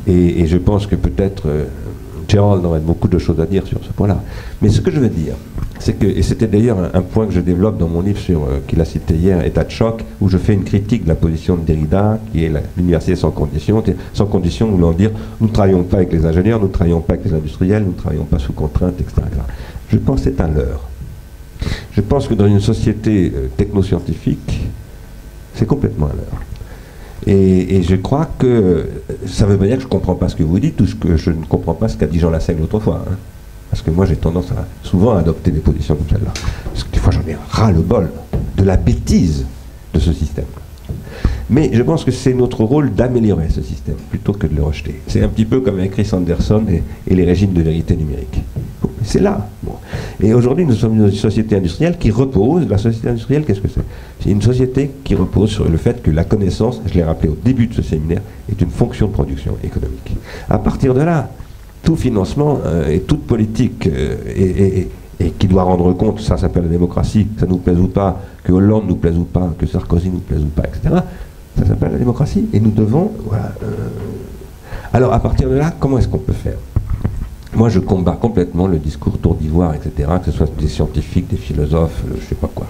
Et je pense que peut-être Gerald aurait beaucoup de choses à dire sur ce point-là. Mais ce que je veux dire, c'est que, et c'était d'ailleurs un point que je développe dans mon livre qu'il a cité hier, État de choc, où je fais une critique de la position de Derrida, qui est l'université sans condition voulant dire nous ne travaillons pas avec les ingénieurs, nous ne travaillons pas avec les industriels, nous ne travaillons pas sous contrainte, etc. Je pense que c'est un leurre. Je pense que dans une société technoscientifique, c'est complètement à l'heure. Et je crois que ça veut pas dire que je ne comprends pas ce que vous dites ou que je ne comprends pas ce qu'a dit Jean Lassalle autrefois. Hein. Parce que moi, j'ai tendance souvent à adopter des positions comme celle-là. Parce que des fois, j'en ai ras-le-bol de la bêtise de ce système. Mais je pense que c'est notre rôle d'améliorer ce système plutôt que de le rejeter. C'est un petit peu comme avec Chris Anderson et les régimes de vérité numérique. C'est là. Bon. Et aujourd'hui, nous sommes une société industrielle qui repose. La société industrielle, qu'est-ce que c'est? C'est une société qui repose sur le fait que la connaissance, je l'ai rappelé au début de ce séminaire, est une fonction de production économique. À partir de là, tout financement et toute politique et qui doit rendre compte, ça s'appelle la démocratie, que ça nous plaise ou pas, que Hollande nous plaise ou pas, que Sarkozy nous plaise ou pas, etc. Ça s'appelle la démocratie. Et nous devons... Voilà, alors, à partir de là, comment est-ce qu'on peut faire? Moi, je combats complètement le discours tour d'ivoire, etc., que ce soit des scientifiques, des philosophes, je ne sais pas quoi.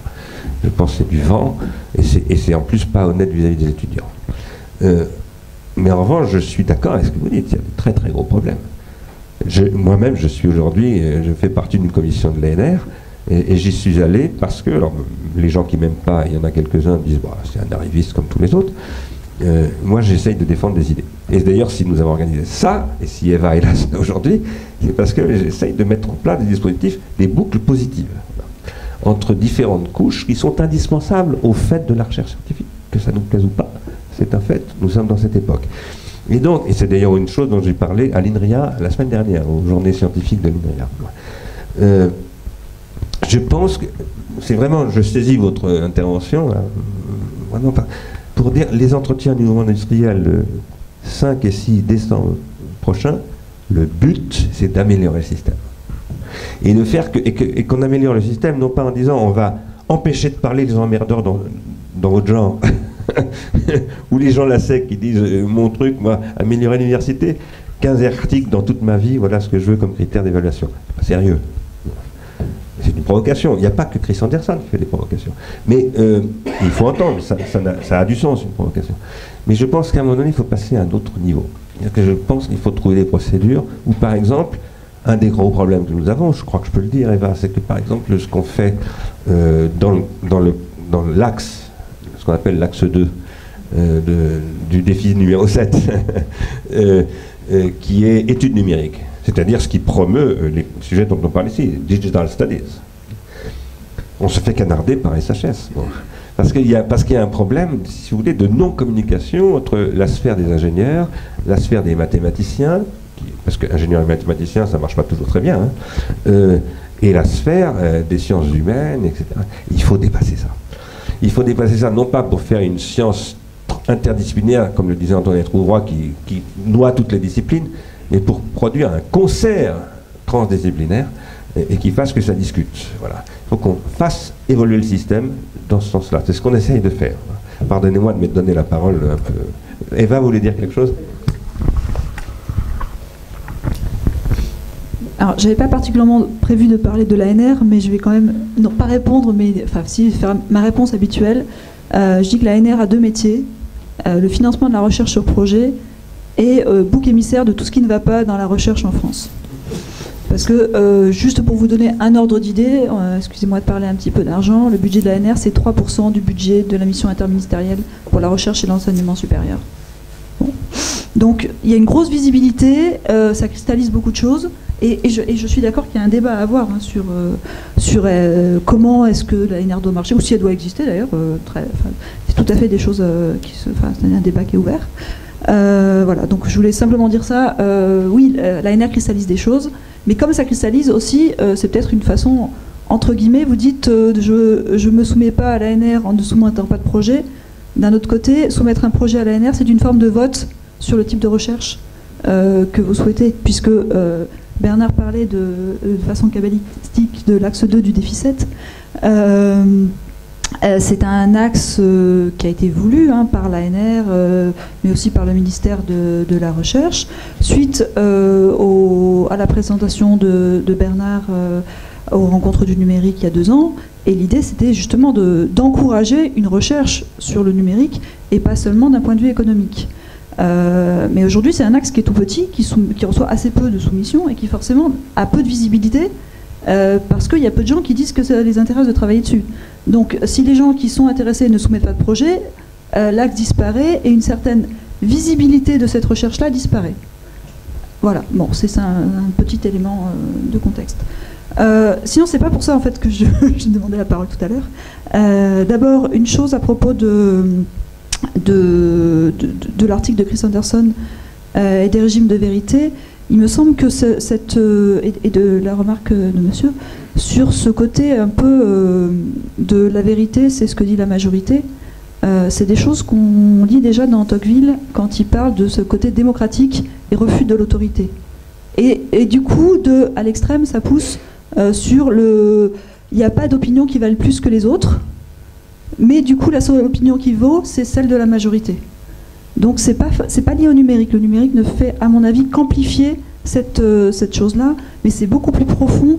Je pense que c'est du vent, et c'est en plus pas honnête vis-à-vis des étudiants. Mais en revanche, je suis d'accord avec ce que vous dites, il y a de très très gros problèmes. Moi-même, je suis aujourd'hui, je fais partie d'une commission de l'ANR, et j'y suis allé parce que, alors, les gens qui m'aiment pas, il y en a quelques-uns qui disent bah, c'est un arriviste comme tous les autres. Moi, j'essaye de défendre des idées. Et d'ailleurs, si nous avons organisé ça, et si Eva est là aujourd'hui, c'est parce que j'essaye de mettre en place des dispositifs, des boucles positives, entre différentes couches qui sont indispensables au fait de la recherche scientifique. Que ça nous plaise ou pas, c'est un fait, nous sommes dans cette époque. Et donc, et c'est d'ailleurs une chose dont j'ai parlé à l'INRIA la semaine dernière, aux journées scientifiques de l'INRIA. Je pense que, c'est vraiment, je saisis votre intervention, là, vraiment pas, pour dire les entretiens du mouvement industriel le 5 et 6 décembre prochain, le but, c'est d'améliorer le système. Et de faire et qu'on améliore le système, non pas en disant on va empêcher de parler les emmerdeurs dans votre genre, ou les gens Lassalle qui disent mon truc, moi, améliorer l'université, 15 articles dans toute ma vie, voilà ce que je veux comme critère d'évaluation. C'est pas sérieux. C'est une provocation. Il n'y a pas que Chris Anderson qui fait des provocations. Mais il faut entendre, ça a du sens, une provocation. Mais je pense qu'à un moment donné, il faut passer à un autre niveau. C'est-à-dire que je pense qu'il faut trouver des procédures où, par exemple, un des gros problèmes que nous avons, je crois que je peux le dire, Eva, c'est que, par exemple, ce qu'on fait dans l'axe, ce qu'on appelle l'axe 2 du défi numéro 7, qui est études numériques. C'est-à-dire ce qui promeut les sujets dont on parle ici, Digital Studies. On se fait canarder par SHS. Bon. Parce qu'il y a un problème, si vous voulez, de non-communication entre la sphère des ingénieurs, la sphère des mathématiciens, parce qu'ingénieurs et mathématiciens, ça ne marche pas toujours très bien, hein, et la sphère des sciences humaines, etc. Il faut dépasser ça. Il faut dépasser ça, non pas pour faire une science interdisciplinaire, comme le disait Antoinette Rouvroy, qui noie toutes les disciplines, mais pour produire un concert transdisciplinaire et qui fasse que ça discute. Voilà. Il faut qu'on fasse évoluer le système dans ce sens-là. C'est ce qu'on essaye de faire. Pardonnez-moi de me donner la parole un peu. Eva, vous voulez dire quelque chose? Alors, j'avais pas particulièrement prévu de parler de l'ANR, mais je vais quand même, non pas répondre, mais enfin, si faire ma réponse habituelle. Je dis que l'ANR a deux métiers, le financement de la recherche sur projet et bouc émissaire de tout ce qui ne va pas dans la recherche en France. Parce que, juste pour vous donner un ordre d'idée, excusez-moi de parler un petit peu d'argent, le budget de l'ANR, c'est 3% du budget de la mission interministérielle pour la recherche et l'enseignement supérieur. Bon. Donc, il y a une grosse visibilité, ça cristallise beaucoup de choses, et je suis d'accord qu'il y a un débat à avoir hein, sur comment est-ce que l'ANR doit marcher, ou si elle doit exister d'ailleurs. C'est tout à fait des choses c'est un débat qui est ouvert. Voilà, donc je voulais simplement dire ça. Oui, l'ANR cristallise des choses, mais comme ça cristallise aussi, c'est peut-être une façon, entre guillemets, vous dites je ne me soumets pas à l'ANR en ne soumettant pas de projet. D'un autre côté, soumettre un projet à l'ANR, c'est une forme de vote sur le type de recherche que vous souhaitez, puisque Bernard parlait de façon cabalistique de l'axe 2 du défi 7. C'est un axe qui a été voulu hein, par l'ANR, mais aussi par le ministère de la Recherche, suite à la présentation de Bernard aux rencontres du numérique il y a 2 ans. Et l'idée, c'était justement d'encourager une recherche sur le numérique, et pas seulement d'un point de vue économique. Mais aujourd'hui, c'est un axe qui est tout petit, qui reçoit assez peu de soumissions, et qui forcément a peu de visibilité, parce qu'il y a peu de gens qui disent que ça les intéresse de travailler dessus. Donc si les gens qui sont intéressés ne soumettent pas de projet, l'axe disparaît et une certaine visibilité de cette recherche-là disparaît. Voilà, bon, c'est un petit élément de contexte. Sinon, c'est pas pour ça en fait que je demandais la parole tout à l'heure. D'abord, une chose à propos de l'article de Chris Anderson et des régimes de vérité. Il me semble que et de la remarque de monsieur, sur ce côté un peu de la vérité, c'est ce que dit la majorité. C'est des choses qu'on lit déjà dans Tocqueville quand il parle de ce côté démocratique et refus de l'autorité. Et du coup, à l'extrême, ça pousse sur le... Il n'y a pas d'opinion qui valent plus que les autres, mais du coup, la seule opinion qui vaut, c'est celle de la majorité. Donc c'est pas lié au numérique. Le numérique ne fait, à mon avis, qu'amplifier cette chose-là, mais c'est beaucoup plus profond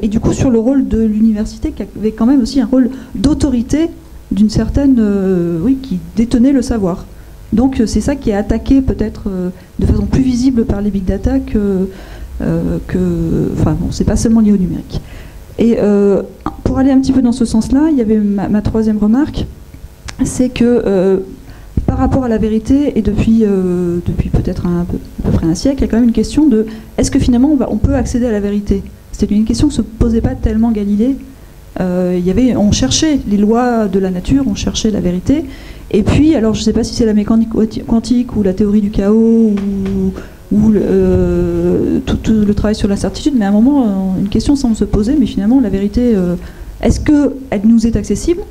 et du coup sur le rôle de l'université, qui avait quand même aussi un rôle d'autorité d'une certaine... qui détenait le savoir. Donc c'est ça qui est attaqué peut-être de façon plus visible par les big data enfin bon, c'est pas seulement lié au numérique. Et pour aller un petit peu dans ce sens-là, il y avait ma troisième remarque, c'est que par rapport à la vérité, et depuis peut-être à peu près un siècle, il y a quand même une question de est-ce que finalement on peut accéder à la vérité? C'était une question que se posait pas tellement Galilée. On cherchait les lois de la nature, on cherchait la vérité. Et puis, alors je ne sais pas si c'est la mécanique quantique ou la théorie du chaos ou tout le travail sur la certitude, mais à un moment, une question semble se poser, mais finalement, la vérité, est-ce qu'elle nous est accessible?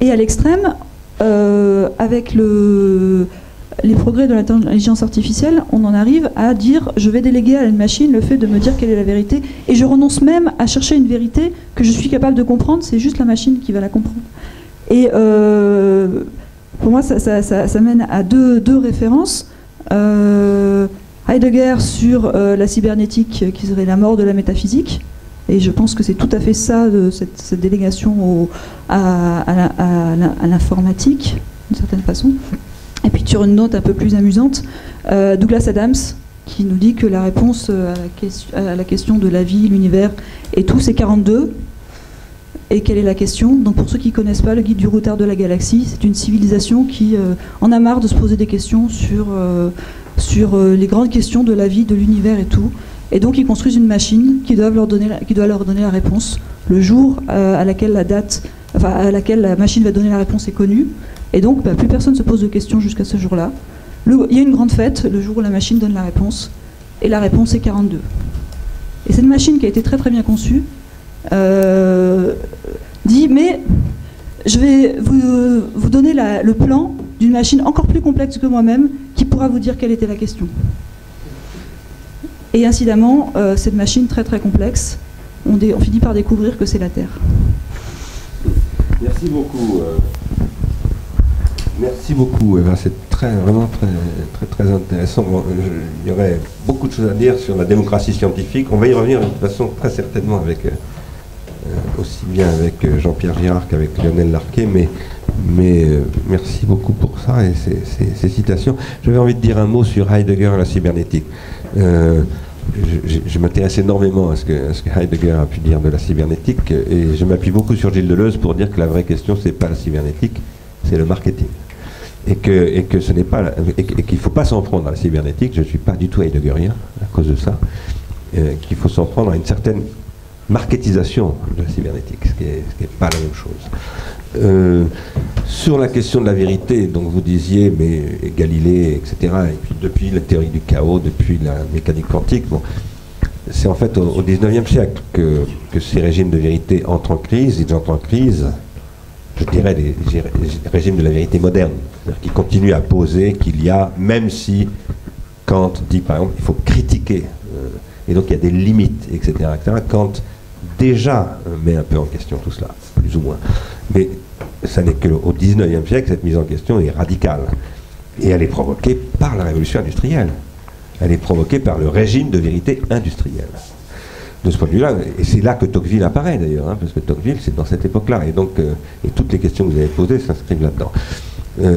Et à l'extrême, avec les progrès de l'intelligence artificielle, on en arrive à dire je vais déléguer à une machine le fait de me dire quelle est la vérité, et je renonce même à chercher une vérité que je suis capable de comprendre, c'est juste la machine qui va la comprendre. Et pour moi, ça mène à deux références. Heidegger sur la cybernétique, qui serait la mort de la métaphysique, et je pense que c'est tout à fait ça, cette délégation à l'informatique, d'une certaine façon. Et puis sur une note un peu plus amusante, Douglas Adams, qui nous dit que la réponse à la question de la vie, l'univers et tout, c'est 42. Et quelle est la question? Donc pour ceux qui ne connaissent pas, le guide du routard de la galaxie, c'est une civilisation qui en a marre de se poser des questions sur les grandes questions de la vie, de l'univers et tout. Et donc ils construisent une machine qui doit leur donner la réponse. Le jour à laquelle la machine va donner la réponse est connu. Et donc plus personne ne se pose de questions jusqu'à ce jour-là. Il y a une grande fête, le jour où la machine donne la réponse. Et la réponse est 42. Et cette machine qui a été très très bien conçue, dit mais je vais vous donner le plan d'une machine encore plus complexe que moi-même qui pourra vous dire quelle était la question. Et incidemment, cette machine très très complexe, on finit par découvrir que c'est la Terre. Merci beaucoup. Merci beaucoup, Eva. C'est vraiment très intéressant. Il y aurait beaucoup de choses à dire sur la démocratie scientifique. On va y revenir de toute façon très certainement aussi bien avec Jean-Pierre Girard qu'avec Lionel Larquet, mais merci beaucoup pour ça et ces citations. J'avais envie de dire un mot sur Heidegger et la cybernétique. Je m'intéresse énormément à ce que Heidegger a pu dire de la cybernétique, et je m'appuie beaucoup sur Gilles Deleuze pour dire que la vraie question, c'est pas la cybernétique, c'est le marketing. Et que ce n'est pas et qu'il ne faut pas s'en prendre à la cybernétique. Je ne suis pas du tout heideggerien à cause de ça. Qu'il faut s'en prendre à une certaine marketisation de la cybernétique, ce qui est pas la même chose. Sur la question de la vérité, donc vous disiez, mais Galilée, etc., et puis depuis la théorie du chaos, depuis la mécanique quantique, bon, c'est en fait au XIXe siècle que ces régimes de vérité entrent en crise. Ils entrent en crise, je dirais, les régimes de la vérité moderne, c'est-à-dire qui continuent à poser qu'il y a, même si Kant dit par exemple, il faut critiquer, et donc il y a des limites, etc., Kant déjà met un peu en question tout cela, plus ou moins. Mais ça n'est qu'au XIXe siècle, cette mise en question est radicale. Et elle est provoquée par la révolution industrielle. Elle est provoquée par le régime de vérité industrielle. De ce point de vue-là, et c'est là que Tocqueville apparaît d'ailleurs, parce que Tocqueville, c'est dans cette époque-là. Et donc, et toutes les questions que vous avez posées s'inscrivent là-dedans.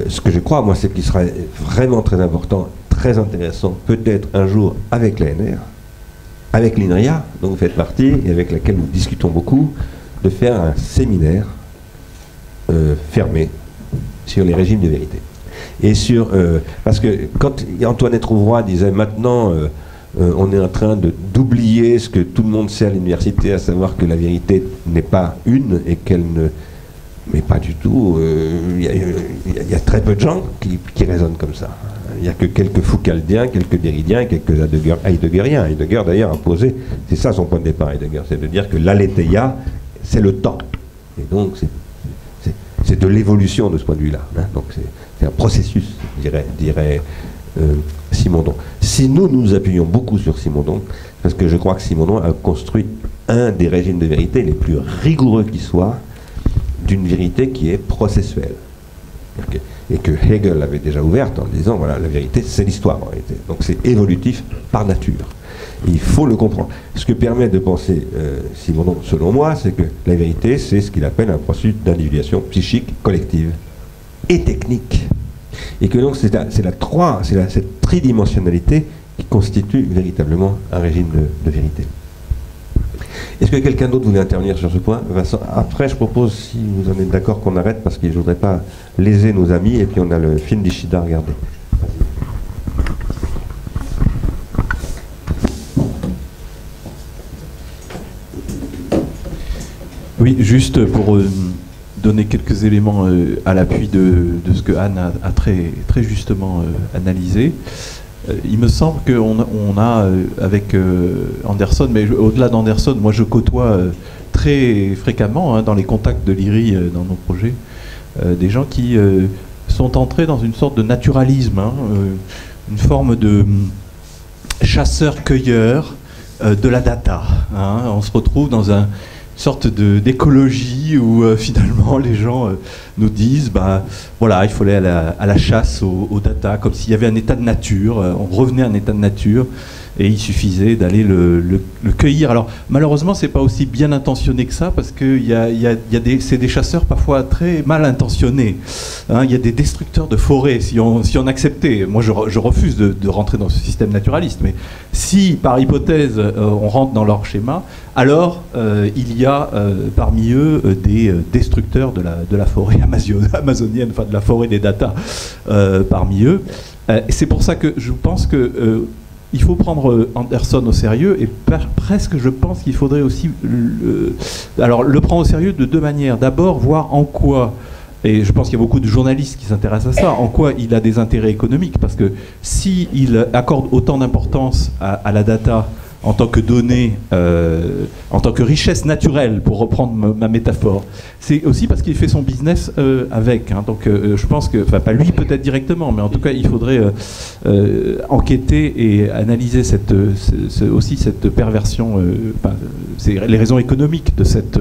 Ce que je crois, moi, c'est qu'il sera vraiment très important, très intéressant, peut-être un jour avec l'ANR, avec l'INRIA, dont vous faites partie, et avec laquelle nous discutons beaucoup, de faire un séminaire fermé sur les régimes de vérité. Et parce que quand Antoinette Rouvroy disait maintenant on est en train d'oublier ce que tout le monde sait à l'université, à savoir que la vérité n'est pas une et qu'elle ne... Mais pas du tout. Il y a très peu de gens qui raisonnent comme ça. Il n'y a que quelques Foucaldiens, quelques Derridiens, quelques Heideggeriens. Heidegger d'ailleurs a posé, c'est ça son point de départ, Heidegger, c'est de dire que l'aletheia, c'est le temps. Et donc c'est de l'évolution de ce point de vue-là. Hein. Donc c'est un processus, dirait Simondon. Si nous appuyons beaucoup sur Simondon, parce que je crois que Simondon a construit un des régimes de vérité les plus rigoureux qui soient, d'une vérité qui est processuelle. Et que Hegel avait déjà ouverte en disant, voilà, la vérité, c'est l'histoire en réalité. Donc c'est évolutif par nature. Et il faut le comprendre. Ce que permet de penser Simondon, selon moi, c'est que la vérité, c'est ce qu'il appelle un processus d'individuation psychique collective et technique. Et que donc c'est cette tridimensionnalité qui constitue véritablement un régime de vérité. Est-ce que quelqu'un d'autre voulait intervenir sur ce point? Vincent, après, je propose, si vous en êtes d'accord, qu'on arrête, parce que je ne voudrais pas léser nos amis, et puis on a le film d'Ishida à regarder. Oui, juste pour donner quelques éléments à l'appui de ce que Anne a très, très justement analysé. Il me semble qu'on a, avec Anderson, mais au-delà d'Anderson, moi je côtoie très fréquemment dans les contacts de l'IRI dans nos projets, des gens qui sont entrés dans une sorte de naturalisme, une forme de chasseur-cueilleur de la data. On se retrouve dans une sorte d'écologie où finalement les gens nous disent voilà, il faut aller à la chasse aux data, comme s'il y avait un état de nature, on revenait à un état de nature et il suffisait d'aller le cueillir. Alors malheureusement c'est pas aussi bien intentionné que ça, parce que c'est des chasseurs parfois très mal intentionnés. Il y a des destructeurs de forêts, si on acceptait. Moi je refuse de rentrer dans ce système naturaliste, mais si par hypothèse on rentre dans leur schéma, alors il y a parmi eux des destructeurs de la forêt amazonienne, enfin de la forêt des data parmi eux. Et c'est pour ça que je pense que il faut prendre Anderson au sérieux, et presque je pense qu'il faudrait aussi le prendre au sérieux de deux manières. D'abord, voir en quoi, et je pense qu'il y a beaucoup de journalistes qui s'intéressent à ça, en quoi il a des intérêts économiques, parce que s'il accorde autant d'importance à la data en tant que donnée, en tant que richesse naturelle, pour reprendre ma métaphore, c'est aussi parce qu'il fait son business avec. Donc je pense que, enfin pas lui peut-être directement, mais en tout cas il faudrait enquêter et analyser aussi cette perversion, les raisons économiques de cette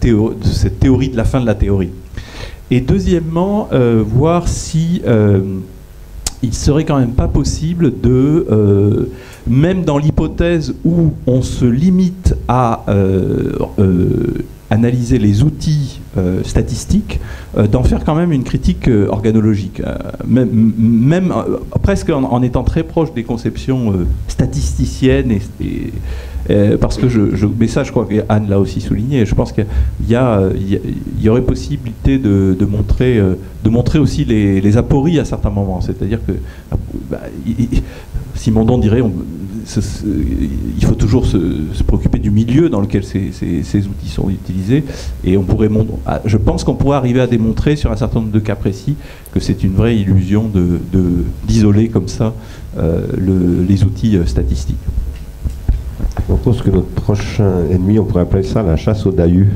théorie de la fin de la théorie. Et deuxièmement, voir si il serait quand même pas possible de, même dans l'hypothèse où on se limite à analyser les outils statistiques, d'en faire quand même une critique organologique, même presque en étant très proche des conceptions statisticiennes parce que mais ça, je crois qu'Anne l'a aussi souligné, je pense qu'il y aurait possibilité de montrer aussi les apories à certains moments. C'est-à-dire que Simondon dirait il faut toujours se préoccuper du milieu dans lequel ces outils sont utilisés, et je pense qu'on pourrait arriver à démontrer sur un certain nombre de cas précis que c'est une vraie illusion d'isoler comme ça les outils statistiques. Je propose que notre prochain ennemi, on pourrait appeler ça la chasse au Dahu.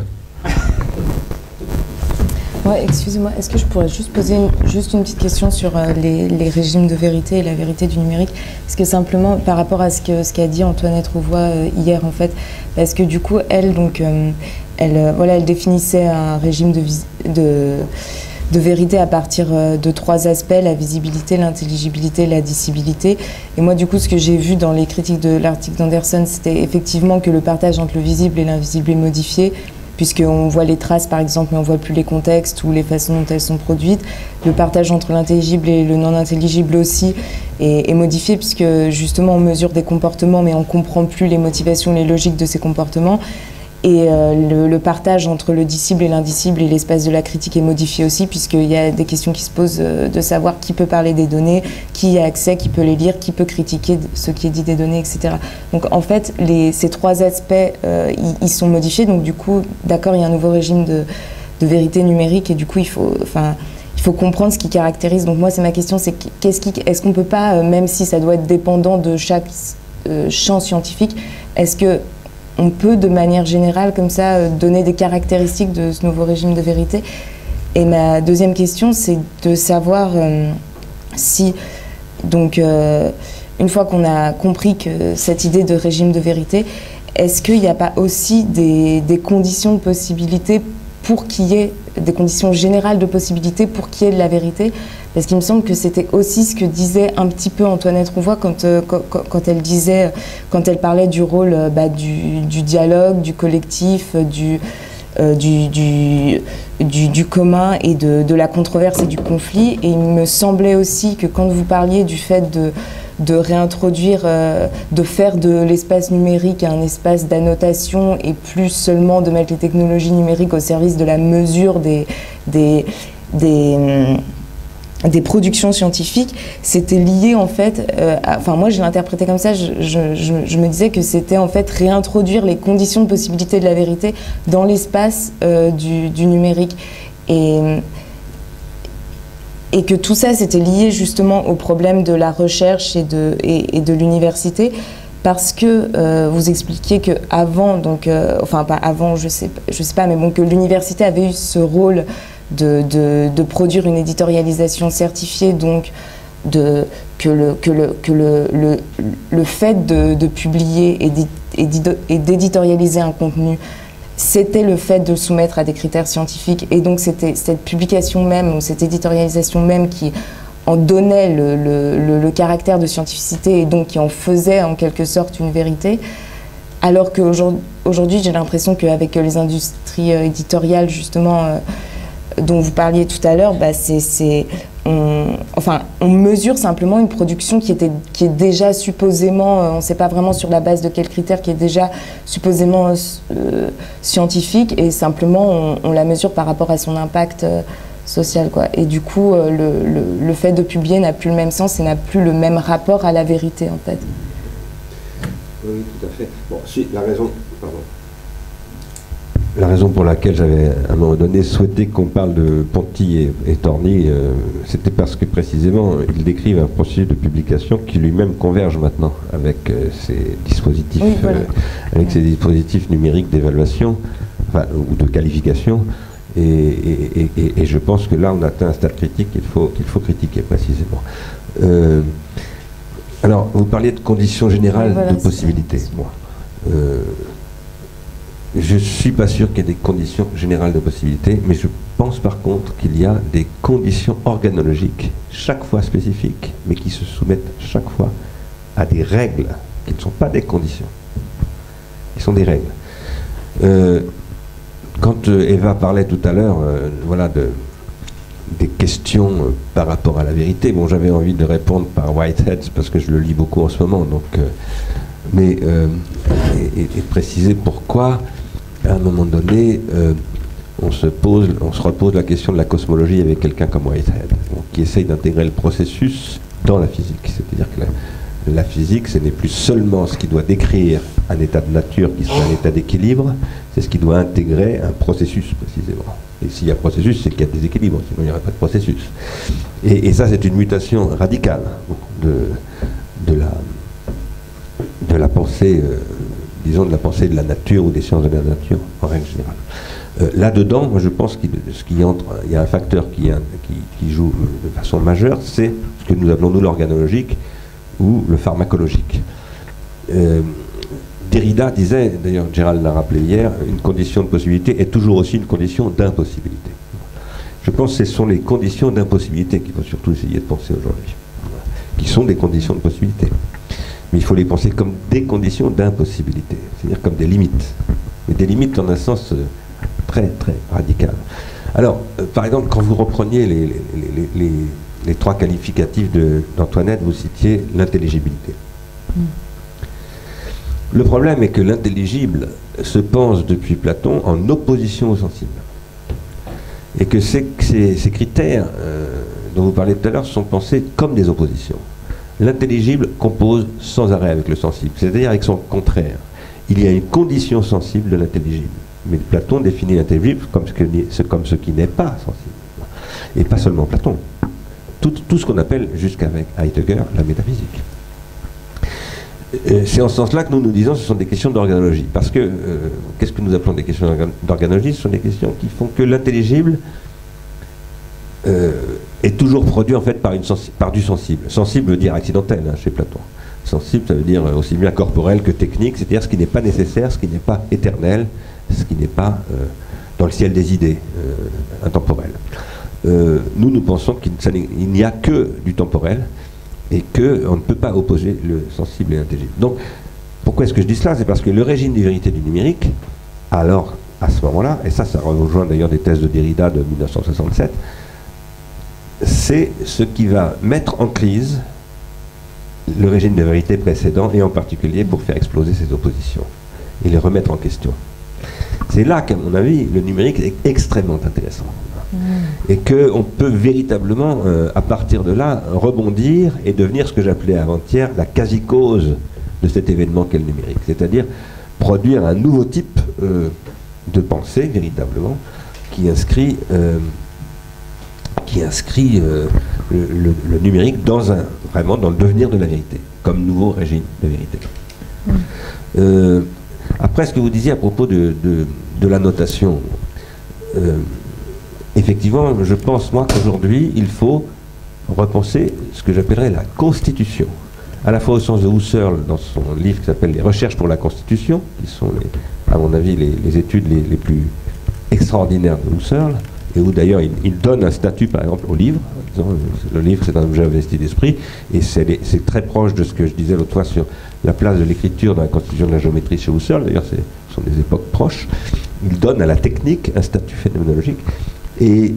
Ouais, excusez-moi, est-ce que je pourrais juste poser une petite question sur les régimes de vérité et la vérité du numérique? Parce que simplement, par rapport à ce qu'a dit Antoinette Rouvroy hier, en fait, parce que du coup, elle définissait un régime de vérité à partir de trois aspects: la visibilité, l'intelligibilité, la dissibilité. Et moi, du coup, ce que j'ai vu dans les critiques de l'article d'Anderson, c'était effectivement que le partage entre le visible et l'invisible est modifié, puisqu'on voit les traces par exemple, mais on ne voit plus les contextes ou les façons dont elles sont produites. Le partage entre l'intelligible et le non intelligible aussi est modifié, puisque justement on mesure des comportements, mais on ne comprend plus les motivations, les logiques de ces comportements. Et le partage entre le dicible et l'indicible et l'espace de la critique est modifié aussi, puisqu'il y a des questions qui se posent de savoir qui peut parler des données, qui y a accès, qui peut les lire, qui peut critiquer ce qui est dit des données, etc. Donc en fait, ces trois aspects, ils sont modifiés. Donc du coup, d'accord, il y a un nouveau régime de vérité numérique, et du coup, il faut comprendre ce qui caractérise. Donc moi, c'est ma question, c'est est-ce qu'on ne peut pas, même si ça doit être dépendant de chaque champ scientifique, est-ce que on peut, de manière générale, comme ça, donner des caractéristiques de ce nouveau régime de vérité? Et ma deuxième question, c'est de savoir si, donc, une fois qu'on a compris que cette idée de régime de vérité, est-ce qu'il n'y a pas aussi des conditions de possibilité pour qu'il y ait des conditions générales de possibilité pour qu'il y ait de la vérité? Parce qu'il me semble que c'était aussi ce que disait un petit peu Antoinette Rouvois quand elle parlait du rôle du dialogue, du collectif, du commun et de la controverse et du conflit. Et il me semblait aussi que quand vous parliez du fait de réintroduire, de faire de l'espace numérique un espace d'annotation et plus seulement de mettre les technologies numériques au service de la mesure des productions scientifiques, c'était lié en fait, enfin moi je l'interprétais comme ça, je me disais que c'était en fait réintroduire les conditions de possibilité de la vérité dans l'espace du numérique. Et que tout ça c'était lié justement au problème de la recherche et de l'université, parce que vous expliquiez que avant, donc, enfin pas avant, je sais pas, mais bon, que l'université avait eu ce rôle de produire une éditorialisation certifiée, donc que le fait de publier et d'éditorialiser un contenu, c'était le fait de soumettre à des critères scientifiques, et donc c'était cette publication même ou cette éditorialisation même qui en donnait le caractère de scientificité, et donc qui en faisait en quelque sorte une vérité. Alors qu'aujourd'hui, j'ai l'impression qu'avec les industries éditoriales justement dont vous parliez tout à l'heure, on mesure simplement une production qui est déjà supposément, on ne sait pas vraiment sur la base de quels critères, qui est déjà supposément scientifique, et simplement on la mesure par rapport à son impact social, quoi. Et du coup, le fait de publier n'a plus le même sens et n'a plus le même rapport à la vérité, en fait. Oui, tout à fait. Bon, si, la raison pour laquelle j'avais à un moment donné souhaité qu'on parle de Ponty et Torny, c'était parce que précisément ils décrivent un processus de publication qui lui-même converge maintenant avec ces dispositifs, oui, voilà. Avec ces dispositifs numériques d'évaluation, enfin, ou de qualification. Et je pense que là on atteint un stade critique qu'il faut critiquer précisément. Alors, vous parliez de conditions générales, voilà, de possibilités. Bon. Je ne suis pas sûr qu'il y ait des conditions générales de possibilités, mais je pense par contre qu'il y a des conditions organologiques, chaque fois spécifiques, mais qui se soumettent chaque fois à des règles, qui ne sont pas des conditions, qui sont des règles. Quand Eva parlait tout à l'heure, voilà, des questions par rapport à la vérité, bon, j'avais envie de répondre par Whitehead, parce que je le lis beaucoup en ce moment, donc, mais et préciser pourquoi, à un moment donné, on se repose la question de la cosmologie avec quelqu'un comme Whitehead, donc, qui essaye d'intégrer le processus dans la physique. C'est-à-dire que la physique, ce n'est plus seulement ce qui doit décrire un état de nature qui serait un état d'équilibre, c'est ce qui doit intégrer un processus précisément. Et s'il y a processus, c'est qu'il y a déséquilibre, sinon il n'y aurait pas de processus. Et ça, c'est une mutation radicale de la pensée, disons de la pensée de la nature ou des sciences de la nature en règle générale. Là-dedans, moi je pense qu'il y a un facteur qui joue de façon majeure, c'est ce que nous appelons nous l'organologique ou le pharmacologique. Derrida disait, d'ailleurs Gérald l'a rappelé hier, une condition de possibilité est toujours aussi une condition d'impossibilité. Je pense que ce sont les conditions d'impossibilité qu'il faut surtout essayer de penser aujourd'hui, qui sont des conditions de possibilité. Mais il faut les penser comme des conditions d'impossibilité, c'est-à-dire comme des limites. Mais des limites en un sens très très radicale. Alors, par exemple, quand vous repreniez les trois qualificatifs d'Antoinette, vous citiez l'intelligibilité. Le problème est que l'intelligible se pense depuis Platon en opposition au sensible. Et que ces critères dont vous parlez tout à l'heure sont pensés comme des oppositions. L'intelligible compose sans arrêt avec le sensible, c'est-à-dire avec son contraire. Il y a une condition sensible de l'intelligible. Mais Platon définit l'intelligible comme ce qui n'est pas sensible. Et pas seulement Platon. Tout ce qu'on appelle, jusqu'avec Heidegger, la métaphysique. C'est en ce sens-là que nous disons que ce sont des questions d'organologie. Parce que, qu'est-ce que nous appelons des questions d'organologie? Ce sont des questions qui font que l'intelligible est toujours produit en fait par du sensible. Sensible veut dire accidentel chez Platon. Sensible, ça veut dire aussi bien corporel que technique, c'est-à-dire ce qui n'est pas nécessaire, ce qui n'est pas éternel, ce qui n'est pas dans le ciel des idées, intemporel. Nous pensons qu'il n'y a que du temporel et qu'on ne peut pas opposer le sensible et l'intelligible. Donc, pourquoi est-ce que je dis cela? C'est parce que le régime des vérités du numérique, alors, à ce moment-là, et ça rejoint d'ailleurs des thèses de Derrida de 1967, c'est ce qui va mettre en crise le régime de vérité précédent, et en particulier pour faire exploser ces oppositions et les remettre en question. C'est là qu'à mon avis, le numérique est extrêmement intéressant. Et qu'on peut véritablement, à partir de là, rebondir et devenir ce que j'appelais avant-hier la quasi-cause de cet événement qu'est le numérique. C'est-à-dire produire un nouveau type de pensée, véritablement, qui inscrit le numérique vraiment dans le devenir de la vérité, comme nouveau régime de vérité. Après, ce que vous disiez à propos de la notation, effectivement, je pense, moi, qu'aujourd'hui, il faut repenser ce que j'appellerais la Constitution, à la fois au sens de Husserl, dans son livre qui s'appelle « Les recherches pour la Constitution », qui sont, à mon avis, les études les plus extraordinaires de Husserl, et où d'ailleurs il donne un statut, par exemple, au livre. Le livre, c'est un objet investi d'esprit, et c'est très proche de ce que je disais l'autre fois sur la place de l'écriture dans la constitution de la géométrie chez Husserl. D'ailleurs, ce sont des époques proches. Il donne à la technique un statut phénoménologique. Et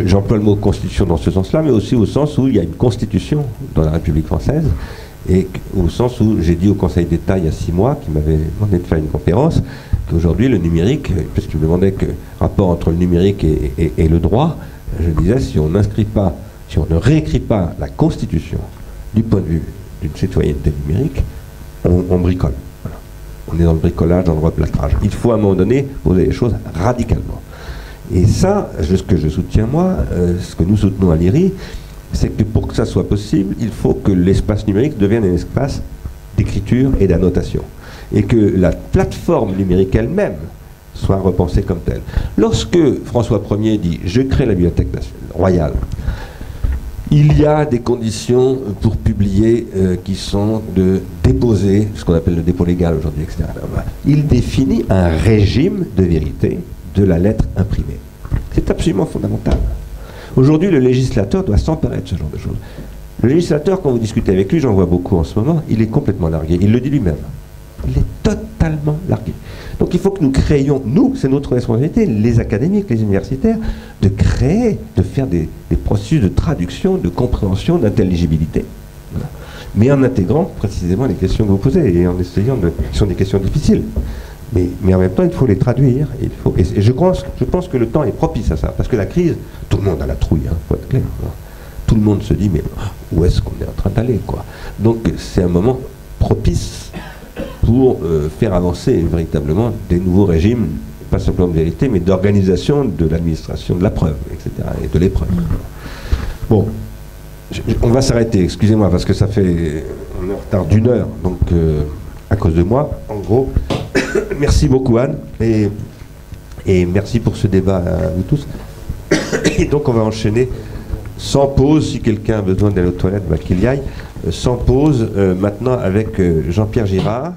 j'emploie le mot constitution dans ce sens-là, mais aussi au sens où il y a une constitution dans la République française, et au sens où j'ai dit au Conseil d'État il y a 6 mois, qui m'avait demandé de faire une conférence, qu'aujourd'hui le numérique, puisqu'il me demandait que rapport entre le numérique et le droit, je disais, si on ne réécrit pas la Constitution du point de vue d'une citoyenneté numérique, on bricole. Voilà. On est dans le bricolage, dans le replâtrage. Il faut à un moment donné poser les choses radicalement. Et ça, ce que je soutiens moi, ce que nous soutenons à l'IRI, c'est que pour que ça soit possible, il faut que l'espace numérique devienne un espace d'écriture et d'annotation. Et que la plateforme numérique elle-même soit repensée comme telle. Lorsque François Ier dit « je crée la bibliothèque royale », il y a des conditions pour publier qui sont de déposer, ce qu'on appelle le dépôt légal aujourd'hui, etc. Il définit un régime de vérité de la lettre imprimée. C'est absolument fondamental. Aujourd'hui, le législateur doit s'emparer de ce genre de choses. Le législateur, quand vous discutez avec lui, j'en vois beaucoup en ce moment, il est complètement largué. Il le dit lui-même. Il est totalement largué. Donc il faut que nous créions, nous, c'est notre responsabilité, les académiques, les universitaires, de créer, de faire des processus de traduction, de compréhension, d'intelligibilité. Voilà. Mais en intégrant précisément les questions que vous posez et en essayant qui sont des questions difficiles. Mais en même temps, il faut les traduire. Et je pense que le temps est propice à ça. Parce que la crise, tout le monde a la trouille, il faut être clair. Tout le monde se dit, mais où est-ce qu'on est en train d'aller, quoi. Donc c'est un moment propice pour faire avancer véritablement des nouveaux régimes, pas simplement de vérité, mais d'organisation de l'administration de la preuve, etc., et de l'épreuve. Bon, on va s'arrêter, excusez-moi, parce que ça fait... On est en retard d'1 heure, donc à cause de moi, en gros. Merci beaucoup, Anne, et merci pour ce débat à vous tous. Et donc on va enchaîner sans pause, si quelqu'un a besoin d'aller aux toilettes, qu'il y aille, sans pause, maintenant avec Jean-Pierre Girard.